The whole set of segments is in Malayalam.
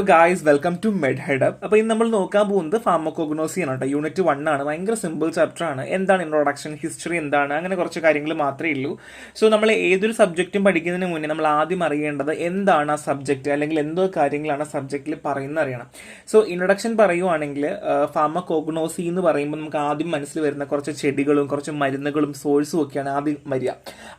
Guys welcome to Med Head. അപ്പോൾ ഇന്ന് നമ്മൾ നോക്കാൻ പോകുന്നത് ഫാർമക്കോഗ്നോസി ആണ് കേട്ടോ. യൂണിറ്റ് 1 ആണ്. ഭയങ്കര സിമ്പിൾ ചാപ്റ്റർ ആണ്. എന്താണ് ഇൻട്രൊഡക്ഷൻ, ഹിസ്റ്ററി എന്താണ്, അങ്ങനെ കുറച്ച് കാര്യങ്ങൾ മാത്രമേ ഉള്ളൂ. സോ നമ്മൾ ഏതൊരു സബ്ജക്റ്റും പഠിക്കുന്നതിന് മുന്നേ നമ്മൾ ആദ്യം അറിയേണ്ടത് എന്താണ് ആ സബ്ജക്റ്റ്, അല്ലെങ്കിൽ എന്തോ കാര്യങ്ങളാണ് ആ സബ്ജക്റ്റിൽ പറയുന്നത് അറിയണം. സോ ഇൻട്രൊഡക്ഷൻ പറയുവാണെങ്കിൽ ഫാർമക്കോഗ്നോസി എന്ന് പറയുമ്പോൾ നമുക്ക് ആദ്യം മനസ്സിൽ വരുന്ന കുറച്ച് ചെടികളും കുറച്ച് മരുന്നുകളും സോഴ്സും ഒക്കെയാണ് ആദ്യം വരിക.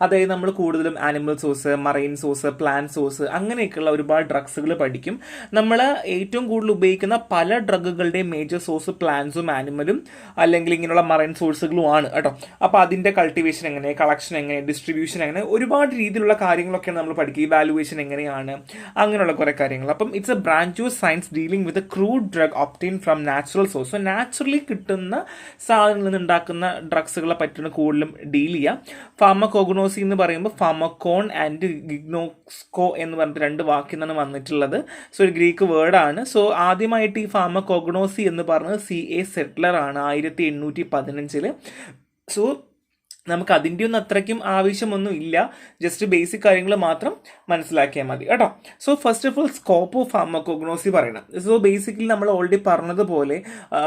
അതായത് നമ്മൾ കൂടുതലും animal source, marine source, plant source, അങ്ങനെയൊക്കെയുള്ള ഒരുപാട് ഡ്രഗ്സുകൾ പഠിക്കും. നമ്മൾ ഏറ്റവും കൂടുതൽ ഉപയോഗിക്കുന്ന പല ഡ്രഗുകളുടെയും മേജർ സോഴ്സ് പ്ലാന്റ്സും ആനിമലും അല്ലെങ്കിൽ ഇങ്ങനെയുള്ള മറൈൻ സോഴ്സുകളും ആണ് കേട്ടോ. അപ്പോൾ അതിൻ്റെ കൾട്ടിവേഷൻ എങ്ങനെ, കളക്ഷൻ എങ്ങനെ, ഡിസ്ട്രിബ്യൂഷൻ എങ്ങനെ, ഒരുപാട് രീതിയിലുള്ള കാര്യങ്ങളൊക്കെയാണ് നമ്മൾ പഠിക്കുക. ഇവാലുവേഷൻ എങ്ങനെയാണ്, അങ്ങനെയുള്ള കുറേ കാര്യങ്ങൾ. അപ്പം it's A branch of science dealing with a crude drug obtain from natural source. So naturally കിട്ടുന്ന സാധനങ്ങളിൽ നിന്ന് ഉണ്ടാക്കുന്ന ഡ്രഗ്സുകളെ പറ്റിയാണ് കൂടുതലും ഡീൽ ചെയ്യുക. ഫാർമക്കോഗ്നോസി എന്ന് പറയുമ്പോൾ ഫാർമക്കോൺ ആൻഡ് ഗിഗ്നോസ്കോ എന്ന് പറഞ്ഞിട്ട് രണ്ട് വാക്കിൽ നിന്നാണ് വന്നിട്ടുള്ളത്. സോ ഒരു ഗ്രീക്ക് വേർഡാണ്. സോ ആദ്യമായിട്ട് ഈ ഫാർമക്കോഗ്നോസി എന്ന് പറഞ്ഞത് CA സെറ്റ്ലർ ആണ് 1815. സോ നമുക്ക് അതിൻ്റെ ഒന്നും അത്രയ്ക്കും ആവശ്യമൊന്നും ഇല്ല, ജസ്റ്റ് ബേസിക് കാര്യങ്ങൾ മാത്രം മനസ്സിലാക്കിയാൽ മതി കേട്ടോ. So first of all scope of pharmacognosy പറയണം. സോ ബേസിക്കലി നമ്മൾ ഓൾറെഡി പറഞ്ഞതുപോലെ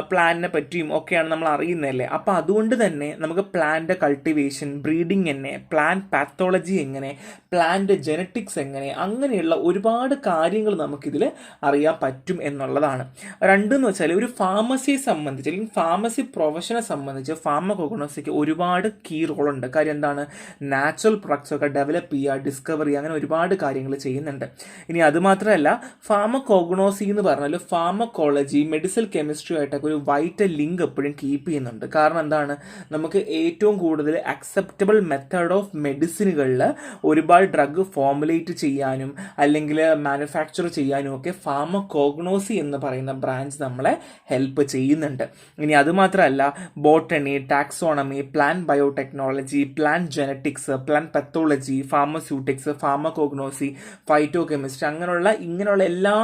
പ്ലാന്റിനെ പറ്റിയും ഒക്കെയാണ് നമ്മൾ അറിയുന്നതല്ലേ. അപ്പോൾ അതുകൊണ്ട് തന്നെ നമുക്ക് പ്ലാന്റ് കൾട്ടിവേഷൻ, ബ്രീഡിങ് എങ്ങനെ, പ്ലാന്റ് പാത്തോളജി എങ്ങനെ, പ്ലാന്റ് ജെനറ്റിക്സ് എങ്ങനെ, അങ്ങനെയുള്ള ഒരുപാട് കാര്യങ്ങൾ നമുക്കിതിൽ അറിയാൻ പറ്റും എന്നുള്ളതാണ്. രണ്ടെന്ന് വെച്ചാൽ ഒരു ഫാർമസിയെ സംബന്ധിച്ച് അല്ലെങ്കിൽ ഫാർമസി പ്രൊഫഷനെ സംബന്ധിച്ച് ഫാർമക്കോഗ്നോസിക്ക് ഒരുപാട് കീ റോളുണ്ട്. കാര്യം എന്താണ്, നാച്ചുറൽ പ്രൊഡക്ട്സ് ഒക്കെ ഡെവലപ്പ് ചെയ്യുക, ഡിസ്കവറി, അങ്ങനെ ഒരുപാട് കാര്യങ്ങൾ ചെയ്യുന്നുണ്ട്. ഇനി അതുമാത്രമല്ല, ഫാർമക്കോഗ്നോസി എന്ന് പറഞ്ഞാൽ ഫാർമക്കോളജി, മെഡിസിനൽ കെമിസ്ട്രി ആയിട്ടൊക്കെ ഒരു വൈറ്റൽ ലിങ്ക് എപ്പോഴും കീപ്പ് ചെയ്യുന്നുണ്ട്. കാരണം എന്താണ്, നമുക്ക് ഏറ്റവും കൂടുതൽ അക്സെപ്റ്റബിൾ മെത്തേഡ് ഓഫ് മെഡിസിനുകളിൽ ഒരുപാട് ഡ്രഗ് ഫോർമുലേറ്റ് ചെയ്യാനും അല്ലെങ്കിൽ മാനുഫാക്ചർ ചെയ്യാനും ഒക്കെ ഫാർമക്കോഗ്നോസി എന്ന് പറയുന്ന ബ്രാഞ്ച് നമ്മളെ ഹെൽപ്പ് ചെയ്യുന്നുണ്ട്. ഇനി അതുമാത്രമല്ല, botany, taxonomy, plant biotechnology, plant genetics, plant pathology, pharmaceutics, pharmacognosy, phyto chemistry, ഇങ്ങനെയുള്ള എല്ലാ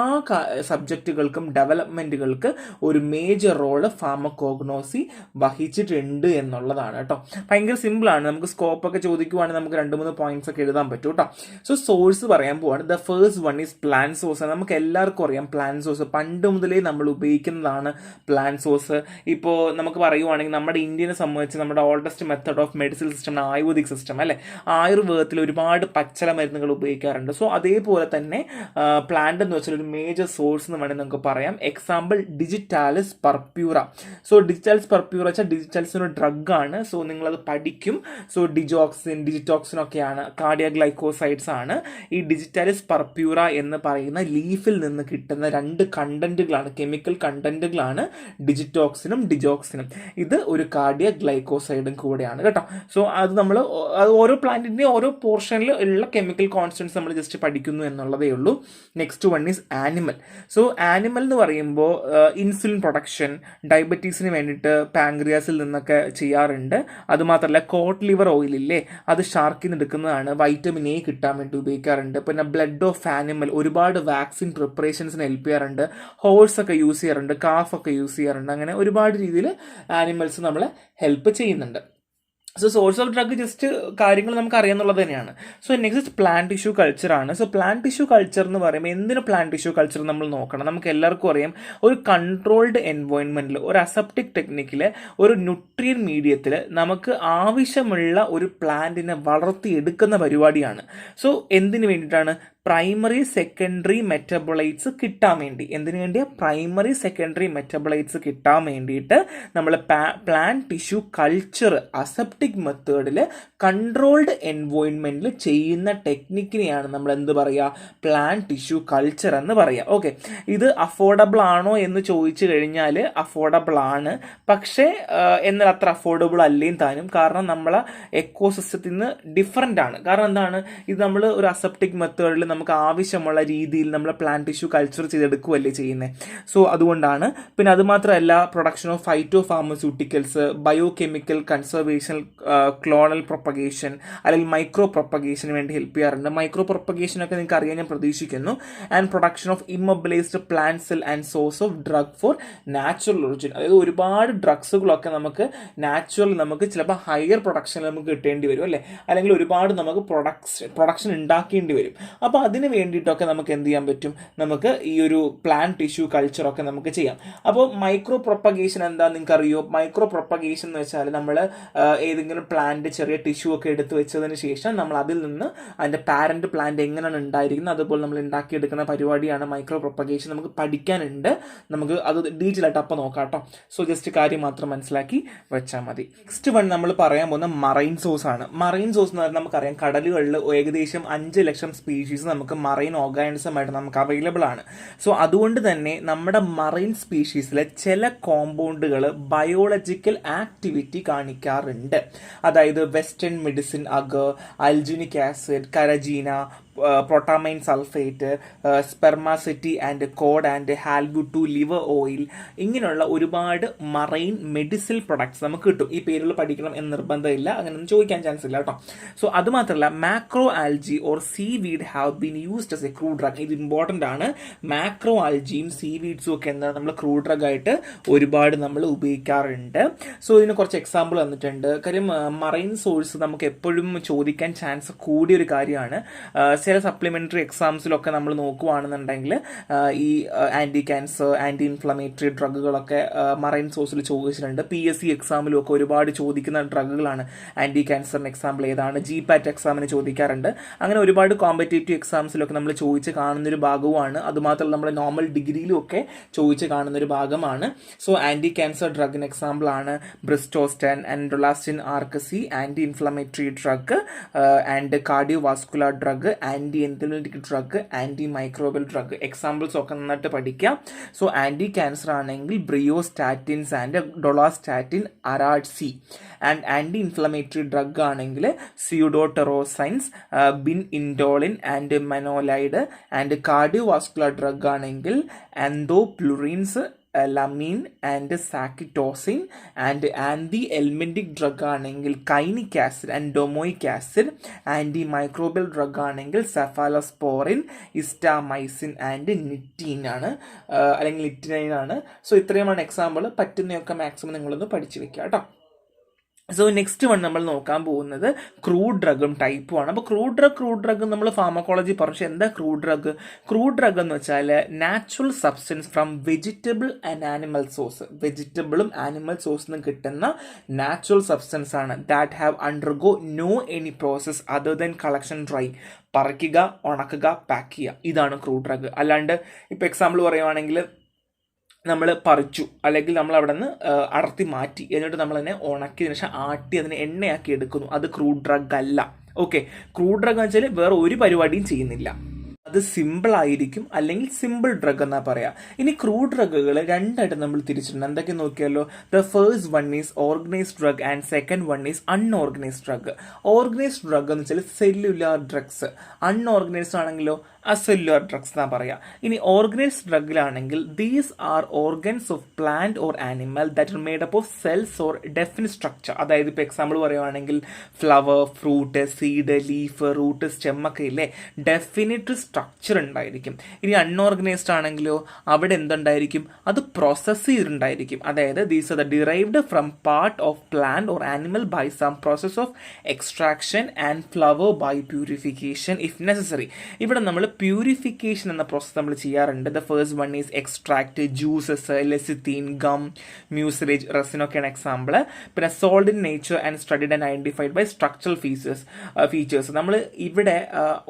സബ്ജക്റ്റുകൾക്കും ഡെവലപ്മെന്റുകൾക്ക് ഒരു മേജർ റോള് ഫാർമക്കോഗ്നോസി വഹിച്ചിട്ടുണ്ട് എന്നുള്ളതാണ് കേട്ടോ. ഭയങ്കര സിമ്പിളാണ്. നമുക്ക് സ്കോപ്പ് ഒക്കെ ചോദിക്കുവാണെങ്കിൽ നമുക്ക് 2-3 പോയിന്റ്സ് ഒക്കെ എഴുതാൻ പറ്റും കേട്ടോ. സോ സോഴ്സ് പറയാൻ പോവാണ്. The first one is plant source. നമുക്ക് എല്ലാവർക്കും അറിയാം പ്ലാന്റ് സോഴ്സ് പണ്ട് മുതലേ നമ്മൾ ഉപയോഗിക്കുന്നതാണ്. പ്ലാന്റ് സോഴ്സ് ഇപ്പോൾ നമുക്ക് പറയുവാണെങ്കിൽ നമ്മുടെ ഇന്ത്യനെ സംബന്ധിച്ച് നമ്മുടെ oldest method of medicinal system ayurvedic system അല്ലേ. ആയുർവേദത്തിൽ ഒരുപാട് പച്ചല മരുന്നുകൾ ഉപയോഗിക്കാറുണ്ട്. സോ അതേപോലെ തന്നെ പ്ലാന്റ് എന്ന് വെച്ചാൽ ഒരു മേജർ സോഴ്സ് എന്ന് വേണമെങ്കിൽ നമുക്ക് പറയാം. Example digitalis purpurea. So digitalis purpurea വെച്ചാൽ ഡിജിറ്റാലിസിന് ഡ്രഗാണ്. സോ നിങ്ങളത് പഠിക്കും. സോ ഡിജിറ്റോക്സിൻ ഒക്കെയാണ്, കാർഡിയോഗ്ലൈക്കോസൈഡ്സ് ആണ്. ഈ ഡിജിറ്റാലിസ് പർപ്യൂറ എന്ന് പറയുന്ന ലീഫിൽ നിന്ന് കിട്ടുന്ന 2 കണ്ടന്റുകളാണ്, കെമിക്കൽ കണ്ടന്റുകളാണ് ഡിജിറ്റോക്സിനും ഡിജോക്സിനും. ഇത് ഒരു കാർഡിയോഗ്ലൈക്കോസൈഡും കൂടെയാണ് കേട്ടോ. സോ അത് ഓരോ പ്ലാന്റിന്റെ ഓരോ പോർഷനിൽ ഉള്ള കെമിക്കൽ കോൺസ്റ്റൻസ് നമ്മൾ ജസ്റ്റ് പഠിക്കുന്നു എന്നുള്ളതേ ഉള്ളൂ. Next one is animal. So animal എന്ന് പറയുമ്പോൾ ഇൻസുലിൻ പ്രൊഡക്ഷൻ, ഡയബറ്റീസിന് വേണ്ടിയിട്ട് പാങ്ക്രിയാസിൽ നിന്നൊക്കെ ചെയ്യാറുണ്ട്. അതുമാത്രമല്ല കോട്ട് ലിവർ ഓയിൽ ഇല്ലേ, അത് ഷാർക്കിൽ നിന്ന് എടുക്കുന്നതാണ്. വൈറ്റമിൻ A കിട്ടാൻ വേണ്ടി ഉപയോഗിക്കാറുണ്ട്. പിന്നെ ബ്ലഡ് ഓഫ് ആനിമൽ ഒരുപാട് വാക്സിൻ പ്രിപ്പറേഷൻസിന് ഹെൽപ്പ് ചെയ്യാറുണ്ട്. ഹോഴ്സ് ഒക്കെ യൂസ് ചെയ്യാറുണ്ട്, കാഫ് ഒക്കെ യൂസ് ചെയ്യാറുണ്ട്. അങ്ങനെ ഒരുപാട് രീതിയിൽ ആനിമൽസ് നമ്മളെ ഹെൽപ്പ് ചെയ്യുന്നുണ്ട്. So source of drug just കാര്യങ്ങൾ നമുക്ക് അറിയാന്നുള്ളത് തന്നെയാണ്. So next plant tissue culture ആണ്. സോ പ്ലാന്റ് ടിഷ്യൂ കൾച്ചർ എന്ന് പറയുമ്പോൾ എന്തിനു പ്ലാന്റ് ടിഷ്യൂ കൾച്ചർ നമ്മൾ നോക്കണം? നമുക്ക് എല്ലാവർക്കും അറിയാം, ഒരു കൺട്രോൾഡ് എൻവയോൺമെന്റിൽ, ഒരു അസെപ്റ്റിക് ടെക്നിക്കിൽ, ഒരു ന്യൂട്രിയൻ മീഡിയത്തിൽ നമുക്ക് ആവശ്യമുള്ള ഒരു പ്ലാന്റിനെ വളർത്തിയെടുക്കുന്ന പരിപാടിയാണ്. സോ എന്തിനു വേണ്ടിയിട്ടാണ്? പ്രൈമറി സെക്കൻഡറി മെറ്റബോളൈറ്റ്സ് കിട്ടാൻ വേണ്ടി. എന്തിനു വേണ്ടിയാണ്? പ്രൈമറി സെക്കൻഡറി മെറ്റബോളൈറ്റ്സ് കിട്ടാൻ വേണ്ടിയിട്ട് നമ്മൾ പ്ലാന്റ് ടിഷ്യൂ കൾച്ചർ അസെപ്റ്റിക് മെത്തേഡിൽ കൺട്രോൾഡ് എൻവയോൺമെന്റിൽ ചെയ്യുന്ന ടെക്നിക്കിനെയാണ് നമ്മൾ എന്ത് പറയുക? പ്ലാന്റ് ടിഷ്യൂ കൾച്ചർ എന്ന് പറയുക. ഓക്കെ, ഇത് അഫോർഡബിൾ ആണോ എന്ന് ചോദിച്ചു കഴിഞ്ഞാൽ അഫോർഡബിൾ ആണ്, പക്ഷേ എന്നാൽ അത്ര അഫോർഡബിൾ അല്ലേയും താനും. കാരണം നമ്മളെ എക്കോസിസ്റ്റത്തിൽ നിന്ന് ഡിഫറൻ്റ് ആണ്. കാരണം എന്താണ്, ഇത് നമ്മൾ ഒരു അസെപ്റ്റിക് മെത്തേഡിൽ നമുക്ക് ആവശ്യമുള്ള രീതിയിൽ നമ്മൾ പ്ലാന്റ് ടിഷ്യൂ കൾച്ചർ ചെയ്തെടുക്കുകയല്ലേ ചെയ്യുന്നത്. സോ അതുകൊണ്ടാണ്. പിന്നെ അതുമാത്രമല്ല, production of phyto pharmaceuticals, bio chemical conservation, clonal propagation അല്ലെങ്കിൽ മൈക്രോ പ്രൊപ്പഗേഷന് വേണ്ടി ഹെൽപ്പ് ചെയ്യാറുണ്ട്. മൈക്രോ പ്രൊപ്പഗേഷൻ ഒക്കെ നിങ്ങൾക്ക് അറിയാൻ ഞാൻ പ്രതീക്ഷിക്കുന്നു. And production of immobilised plant cell and source of drug four natural origin. അതായത് ഒരുപാട് ഡ്രഗ്സുകളൊക്കെ നമുക്ക് നാച്ചുറൽ, നമുക്ക് ചിലപ്പോൾ ഹയർ പ്രൊഡക്ഷനിൽ നമുക്ക് കിട്ടേണ്ടി വരും അല്ലേ, അല്ലെങ്കിൽ ഒരുപാട് നമുക്ക് പ്രൊഡക്ഷൻ ഉണ്ടാക്കേണ്ടി വരും. അപ്പോൾ അതിന് വേണ്ടിയിട്ടൊക്കെ നമുക്ക് എന്ത് ചെയ്യാൻ പറ്റും, നമുക്ക് ഈ ഒരു പ്ലാന്റ് ടിഷ്യൂ കൾച്ചറൊക്കെ നമുക്ക് ചെയ്യാം. അപ്പോൾ മൈക്രോ പ്രൊപ്പഗേഷൻ എന്താ നിങ്ങൾക്ക് അറിയോ? മൈക്രോ പ്രൊപ്പഗേഷൻ എന്ന് വെച്ചാൽ നമ്മൾ ഏതെങ്കിലും പ്ലാന്റ് ചെറിയ ടിഷ്യൂ ഒക്കെ എടുത്തു വെച്ചതിന് ശേഷം നമ്മൾ അതിൽ നിന്ന് അതിൻ്റെ പാരന്റ് പ്ലാന്റ് എങ്ങനെയാണ് ഉണ്ടായിരിക്കുന്നത് അതുപോലെ നമ്മൾ ഉണ്ടാക്കിയെടുക്കുന്ന പരിപാടിയാണ് മൈക്രോ പ്രൊപ്പഗേഷൻ. നമുക്ക് പഠിക്കാനുണ്ട്, നമുക്ക് അത് ഡീറ്റെയിൽ ആയിട്ട് അപ്പം നോക്കാം കേട്ടോ. സോ ജസ്റ്റ് കാര്യം മാത്രം മനസ്സിലാക്കി വെച്ചാൽ മതി. നെക്സ്റ്റ് വൺ നമ്മൾ പറയാൻ പോകുന്ന മറൈൻ സോഴ്സ് ആണ്. മറൈൻ സോഴ്സ് എന്ന് പറഞ്ഞാൽ നമുക്കറിയാം കടലുകളിൽ ഏകദേശം 5 ലക്ഷം സ്പീഷീസ് നമുക്ക് മറൈൻ ഓർഗാനിസം ആയിട്ട് നമുക്ക് അവൈലബിൾ ആണ്. സോ അതുകൊണ്ട് തന്നെ നമ്മുടെ മറൈൻ സ്പീഷീസിലെ ചില കോമ്പൗണ്ടുകൾ ബയോളജിക്കൽ ആക്ടിവിറ്റി കാണിക്കാറുണ്ട്. അതായത് western medicine agar, alginic acid, carrageenan, protamine sulphate, spermaceti and cod and halibut, liver oil, ഇങ്ങനെയുള്ള ഒരുപാട് മറൈൻ മെഡിസിൻ പ്രൊഡക്ട്സ് നമുക്ക് കിട്ടും. ഈ പേരുകൾ പഠിക്കണം എന്ന് നിർബന്ധമില്ല, അങ്ങനെയൊന്നും ചോദിക്കാൻ ചാൻസ് ഇല്ല കേട്ടോ. സോ അത് മാത്രമല്ല macro algae or seaweed have been used as a crude drug. ഇത് ഇമ്പോർട്ടൻ്റ് ആണ്. മാക്രോ ആൽജിയും സീ വീഡ്സും ഒക്കെ എന്താണ് നമ്മൾ ക്രൂ ഡ്രഗ് ആയിട്ട് ഒരുപാട് നമ്മൾ ഉപയോഗിക്കാറുണ്ട്. സോ ഇതിന് കുറച്ച് എക്സാമ്പിൾ തന്നിട്ടുണ്ട്. കാര്യം മറൈൻ സോഴ്സ് നമുക്ക് എപ്പോഴും ചോദിക്കാൻ ചാൻസ് കൂടിയൊരു കാര്യമാണ്. ചില സപ്ലിമെൻ്ററി എക്സാംസിലൊക്കെ നമ്മൾ നോക്കുകയാണെന്നുണ്ടെങ്കിൽ ഈ ആൻറ്റി ക്യാൻസർ, ആൻറ്റി ഇൻഫ്ലമേറ്ററി ഡ്രഗുകളൊക്കെ മറൈൻ സോഴ്സിൽ ചോദിച്ചിട്ടുണ്ട്. PSC എക്സാമിലും ഒക്കെ ഒരുപാട് ചോദിക്കുന്ന ഡ്രഗുകളാണ്. ആൻറ്റി ക്യാൻസറിന് എക്സാമ്പിൾ ഏതാണ്? GPAT എക്സാമിന് ചോദിക്കാറുണ്ട്. അങ്ങനെ ഒരുപാട് കോമ്പറ്റേറ്റീവ് എക്സാംസിലൊക്കെ നമ്മൾ ചോദിച്ച് കാണുന്നൊരു ഭാഗവുമാണ്. അതുമാത്രമല്ല നമ്മൾ നോർമൽ ഡിഗ്രിയിലും ഒക്കെ ചോദിച്ച് കാണുന്നൊരു ഭാഗമാണ്. സോ ആൻറ്റി ക്യാൻസർ ഡ്രഗിന് എക്സാമ്പിൾ ആണ് ബ്രിസ്റ്റോസ്റ്റൻ, ആൻഡ്രോലാസ്റ്റിൻ ആർക്കസി, anti inflammatory drug and cardiovascular drug, anti എൻതലറ്റിക് drug, anti microbial drug. Examples ഒക്കെ നന്നായിട്ട് പഠിക്കാം. സോ ആൻറ്റി ക്യാൻസർ ആണെങ്കിൽ ബ്രിയോസ്റ്റാറ്റിൻസ് ആൻഡ് ഡൊളാസ്റ്റാറ്റിൻ, അറാഡ്സി. ആൻഡ് ആൻറ്റി ഇൻഫ്ലമേറ്ററി ഡ്രഗ് ആണെങ്കിൽ സ്യൂഡോടെറോസൈൻസ്, ബിൻ indoline and manoalide. And cardiovascular drug ആണെങ്കിൽ anthopleurins, laminine and saxitoxin. And anti helmintic drug ആണെങ്കിൽ kainic acid and domoic acid. Anti microbial drug ആണെങ്കിൽ സെഫാലോസ്പോറിൻ, ഇസ്റ്റാമൈസിൻ ആൻഡ് നിറ്റീൻ ആണ്, അല്ലെങ്കിൽ നിറ്റിനൈൻ ആണ്. സോ ഇത്രയുമാണ് എക്സാമ്പിൾ. പറ്റുന്നതൊക്കെ മാക്സിമം നിങ്ങളൊന്ന് പഠിച്ചു വെക്കുക കേട്ടോ. സോ നെക്സ്റ്റ് വൺ നമ്മൾ നോക്കാൻ പോകുന്നത് ക്രൂഡ് ഡ്രഗും ടൈപ്പുമാണ്. അപ്പോൾ ക്രൂഡ് ഡ്രഗ് നമ്മൾ ഫാർമക്കോളജി പറഞ്ഞു. എന്താ ക്രൂഡ് ഡ്രഗ്? ക്രൂഡ് ഡ്രഗ് എന്ന് വെച്ചാൽ natural substance from vegetable and animal source. വെജിറ്റബിളും ആനിമൽ സോഴ്സിൽ നിന്ന് കിട്ടുന്ന നാച്ചുറൽ സബ്സ്റ്റൻസ് ആണ്. That have undergo no any process other than collection, dry, പറിക്കുക, ഉണക്കുക, പാക്ക് ചെയ്യുക. ഇതാണ് ക്രൂഡ് ഡ്രഗ്. അല്ലാണ്ട് ഇപ്പോൾ എക്സാമ്പിൾ പറയുവാണെങ്കിൽ നമ്മൾ പറിച്ചു, അല്ലെങ്കിൽ നമ്മൾ അവിടെ നിന്ന് അടർത്തി മാറ്റി, എന്നിട്ട് നമ്മൾ അതിനെ ഉണക്കിയതിനു ശേഷം ആട്ടി അതിനെ എണ്ണയാക്കി എടുക്കുന്നു. അത് ക്രൂഡ് ഡ്രഗ് അല്ല. ഓക്കെ, ക്രൂഡ് ഡ്രഗ് എന്ന് വെച്ചാൽ വേറെ ഒരു പരിപാടിയും ചെയ്യുന്നില്ല. അത് സിമ്പിൾ ആയിരിക്കും, അല്ലെങ്കിൽ സിമ്പിൾ ഡ്രഗ് എന്നാ പറയാ. ഇനി ക്രൂഡ് ഡ്രഗുകൾ രണ്ടായിട്ട് നമ്മൾ തിരിച്ചിട്ടുണ്ട്. എന്തൊക്കെ നോക്കിയാലോ? The first one is organised drug and second one is unorganised drug. Organised drug എന്ന് വെച്ചാൽ സെല്ലുലാർ ഡ്രഗ്സ്. അൺഓർഗനൈസ്ഡ് ആണെങ്കിലോ അസെല്ലുലാർ ഡ്രഗ്സ് എന്നാ പറയാ. ഇനി ഓർഗനൈസ്ഡ് ഡ്രഗിലാണെങ്കിൽ these are organs of plant or animal that are made up of cells or definite structure. അതായത് ഇപ്പോൾ എക്സാമ്പിൾ പറയുവാണെങ്കിൽ flower, fruit, seed, leaf, root, സ്റ്റെമ്മൊക്കെ ഇല്ലേ, ഡെഫിനിറ്റ് സ്ട്രക്ചർ ഉണ്ടായിരിക്കും. ഇനി അൺഓർഗനൈസ്ഡ് ആണെങ്കിലോ അവിടെ എന്തുണ്ടായിരിക്കും? അത് പ്രോസസ് ചെയ്തിട്ടുണ്ടായിരിക്കും. അതായത് these are the derived from part of plant or animal by some process of extraction and followed by purification if necessary. ഇവിടെ നമ്മൾ പ്യൂരിഫിക്കേഷൻ എന്ന പ്രോസസ് നമ്മൾ ചെയ്യാറുണ്ട്. The first one is extract, juices, lecithin, gum, mucilage, റെസിനൊക്കെയാണ് എക്സാമ്പിൾ. പിന്നെ sold in nature and studied and identified by structural features. നമ്മൾ ഇവിടെ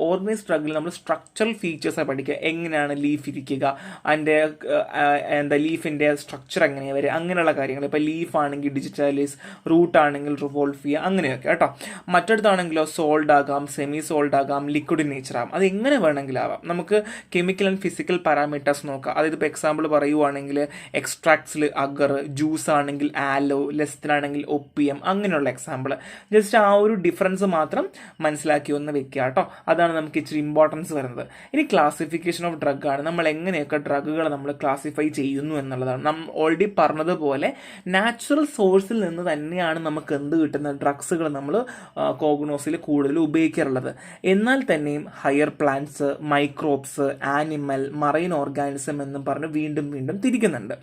ഓർഗനൈസ്ഡ് ഡ്രഗിൽ നമ്മൾ സ്ട്രക്ചറൽ ഫീച്ചേഴ്സാണ് പഠിക്കുക. എങ്ങനെയാണ് ലീഫ് ഇരിക്കുക, അതിൻ്റെ ലീഫിൻ്റെ സ്ട്രക്ചർ എങ്ങനെയാണ് വരിക, അങ്ങനെയുള്ള കാര്യങ്ങൾ. ഇപ്പോൾ ലീഫ് ആണെങ്കിൽ ഡിജിറ്റാലിസ്, റൂട്ട് ആണെങ്കിൽ റിവോൾഫിയ, അങ്ങനെയൊക്കെ കേട്ടോ. മറ്റടുത്താണെങ്കിലോ സോൾഡ് ആകാം, സെമി സോൾഡ് ആകാം, ലിക്വിഡ് ഇൻ നേച്ചർ ആകാം. അത് എങ്ങനെ വേണമെങ്കിലും ആവാം. നമുക്ക് കെമിക്കൽ ആൻഡ് ഫിസിക്കൽ പാരാമീറ്റേഴ്സ് നോക്കാം. അതായത് ഇപ്പോൾ എക്സാമ്പിൾ പറയുവാണെങ്കിൽ എക്സ്ട്രാക്ട്സിൽ അഗർ, ജ്യൂസ് ആണെങ്കിൽ ആലോ, ലെസ്റ്റിനാണെങ്കിൽ ഒപ്പിയം, അങ്ങനെയുള്ള എക്സാമ്പിൾ. ജസ്റ്റ് ആ ഒരു ഡിഫറൻസ് മാത്രം മനസ്സിലാക്കി ഒന്ന് വെക്കുക കേട്ടോ. അതാണ് നമുക്ക് ഇച്ചിരി ഇമ്പോർട്ടൻസ് വരുന്നത്. ഇനി ക്ലാസിഫിക്കേഷൻ ഓഫ് ഡ്രഗ് ആണ്. നമ്മൾ എങ്ങനെയൊക്കെ ഡ്രഗുകൾ നമ്മൾ ക്ലാസിഫൈ ചെയ്യുന്നു എന്നുള്ളതാണ്. നമ്മൾ ഓൾറെഡി പറഞ്ഞതുപോലെ നാച്ചുറൽ സോഴ്സിൽ നിന്ന് തന്നെയാണ് നമുക്ക് എന്ത് കിട്ടുന്ന ഡ്രഗ്സുകൾ നമ്മൾ കോഗ്നോസിൽ കൂടുതൽ ഉപയോഗിക്കാറുള്ളത്. എന്നാൽ തന്നെയും higher plants, microbes, animal, marine organism എന്നും പറഞ്ഞ് വീണ്ടും വീണ്ടും തിരിക്കുന്നുണ്ട്.